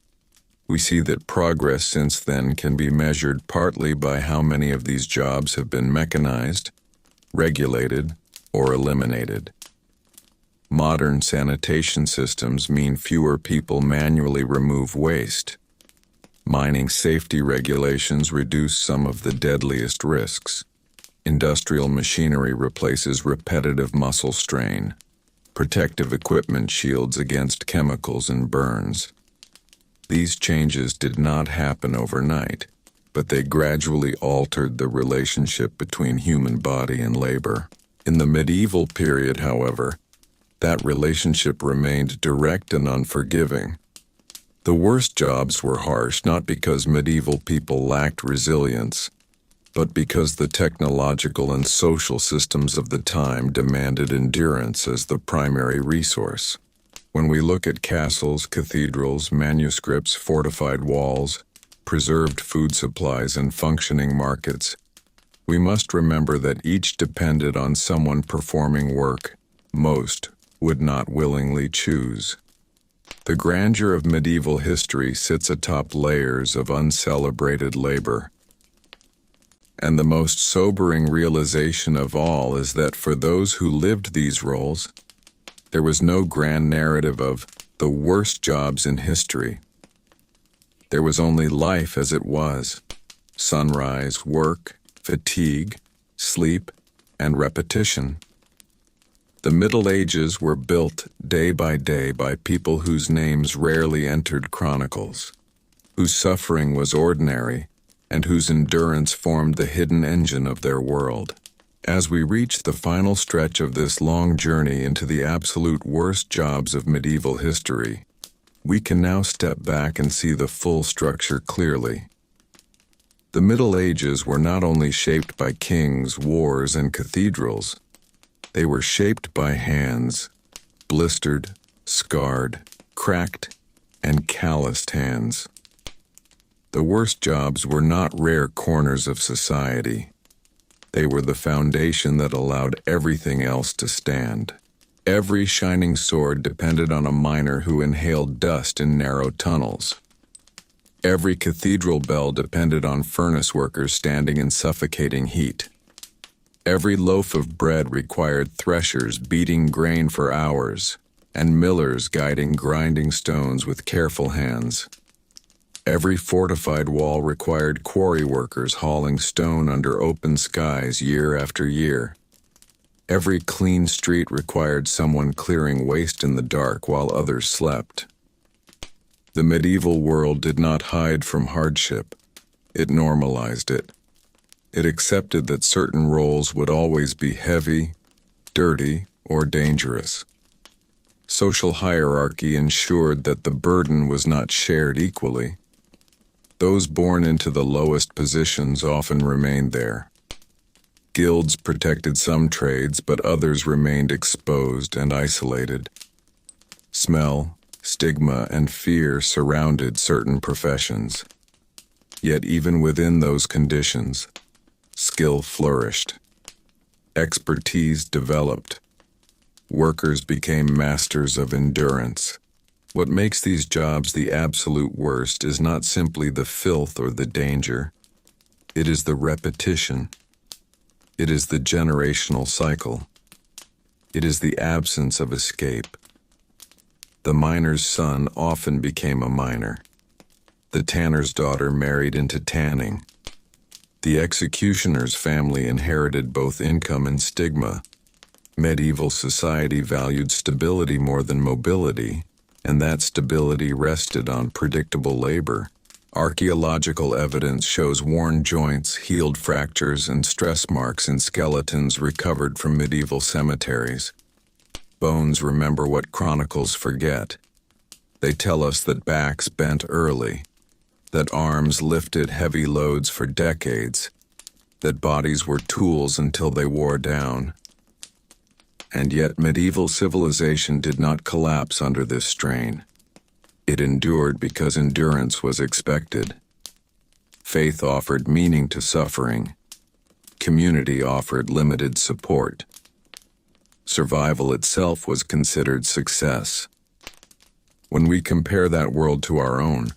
we see that progress since then can be measured partly by how many of these jobs have been mechanized, regulated, or eliminated. Modern sanitation systems mean fewer people manually remove waste. Mining safety regulations reduce some of the deadliest risks. Industrial machinery replaces repetitive muscle strain. Protective equipment shields against chemicals and burns. These changes did not happen overnight. but they gradually altered the relationship between human body and labor. In the medieval period, however, that relationship remained direct and unforgiving. The worst jobs were harsh not because medieval people lacked resilience, but because the technological and social systems of the time demanded endurance as the primary resource. When we look at castles, cathedrals, manuscripts, fortified walls, preserved food supplies, and functioning markets, we must remember that each depended on someone performing work most would not willingly choose. The grandeur of medieval history sits atop layers of uncelebrated labor. And the most sobering realization of all is that for those who lived these roles, there was no grand narrative of the worst jobs in history. There was only life as it was: sunrise, work, fatigue, sleep, and repetition. The Middle Ages were built day by people whose names rarely entered chronicles, whose suffering was ordinary, and whose endurance formed the hidden engine of their world. As we reach the final stretch of this long journey into the absolute worst jobs of medieval history, we can now step back and see the full structure clearly. The Middle Ages were not only shaped by kings, wars, and cathedrals, they were shaped by hands, blistered, scarred, cracked, and calloused hands. The worst jobs were not rare corners of society. They were the foundation that allowed everything else to stand. Every shining sword depended on a miner who inhaled dust in narrow tunnels. Every cathedral bell depended on furnace workers standing in suffocating heat. Every loaf of bread required threshers beating grain for hours, and millers guiding grinding stones with careful hands. Every fortified wall required quarry workers hauling stone under open skies year after year. Every clean street required someone clearing waste in the dark while others slept. The medieval world did not hide from hardship. It normalized it. It accepted that certain roles would always be heavy, dirty, or dangerous. Social hierarchy ensured that the burden was not shared equally. Those born into the lowest positions often remained there. Guilds protected some trades, but others remained exposed and isolated. Smell, stigma, and fear surrounded certain professions. Yet even within those conditions, skill flourished. Expertise developed. Workers became masters of endurance. What makes these jobs the absolute worst is not simply the filth or the danger. It is the repetition. It is the generational cycle. It is the absence of escape. The miner's son often became a miner. The tanner's daughter married into tanning. The executioner's family inherited both income and stigma. Medieval society valued stability more than mobility, and that stability rested on predictable labor. Archaeological evidence shows worn joints, healed fractures, and stress marks in skeletons recovered from medieval cemeteries. Bones remember what chronicles forget. They tell us that backs bent early, that arms lifted heavy loads for decades, that bodies were tools until they wore down. And yet medieval civilization did not collapse under this strain. It endured because endurance was expected. Faith offered meaning to suffering. Community offered limited support. Survival itself was considered success. When we compare that world to our own,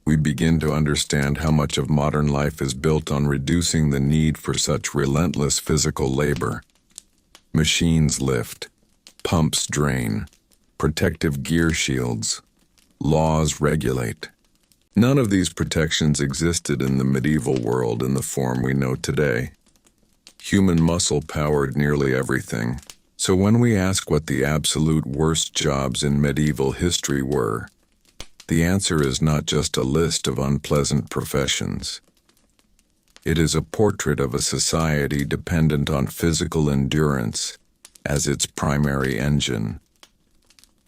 we begin to understand how much of modern life is built on reducing the need for such relentless physical labor. Machines lift, pumps drain, protective gear shields, laws regulate. None of these protections existed in the medieval world in the form we know today. Human muscle powered nearly everything. So when we ask what the absolute worst jobs in medieval history were, the answer is not just a list of unpleasant professions. It is a portrait of a society dependent on physical endurance as its primary engine.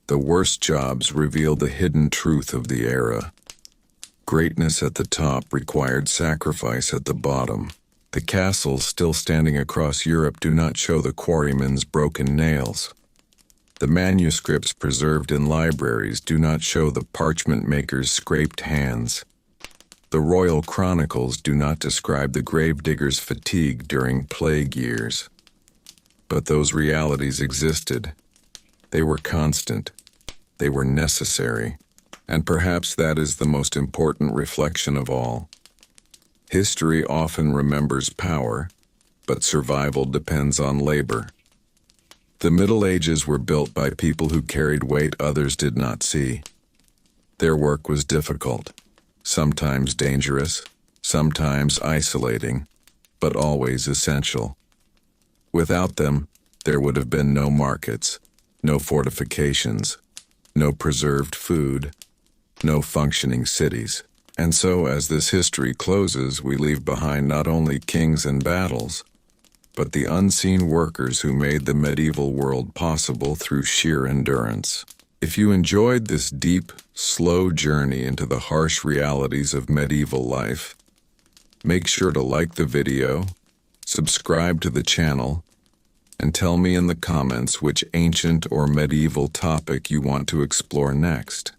The worst jobs reveal the hidden truth of the era. Greatness at the top required sacrifice at the bottom. The castles still standing across Europe do not show the quarryman's broken nails. The manuscripts preserved in libraries do not show the parchment maker's scraped hands. The royal chronicles do not describe the gravedigger's fatigue during plague years. But those realities existed. They were constant. They were necessary. And perhaps that is the most important reflection of all. History often remembers power, but survival depends on labor. The Middle Ages were built by people who carried weight others did not see. Their work was difficult, sometimes dangerous, sometimes isolating, but always essential. Without them, there would have been no markets, no fortifications, no preserved food, no functioning cities. And so, as this history closes, we leave behind not only kings and battles, but the unseen workers who made the medieval world possible through sheer endurance. If you enjoyed this deep, slow journey into the harsh realities of medieval life, make sure to like the video, subscribe to the channel, and tell me in the comments which ancient or medieval topic you want to explore next.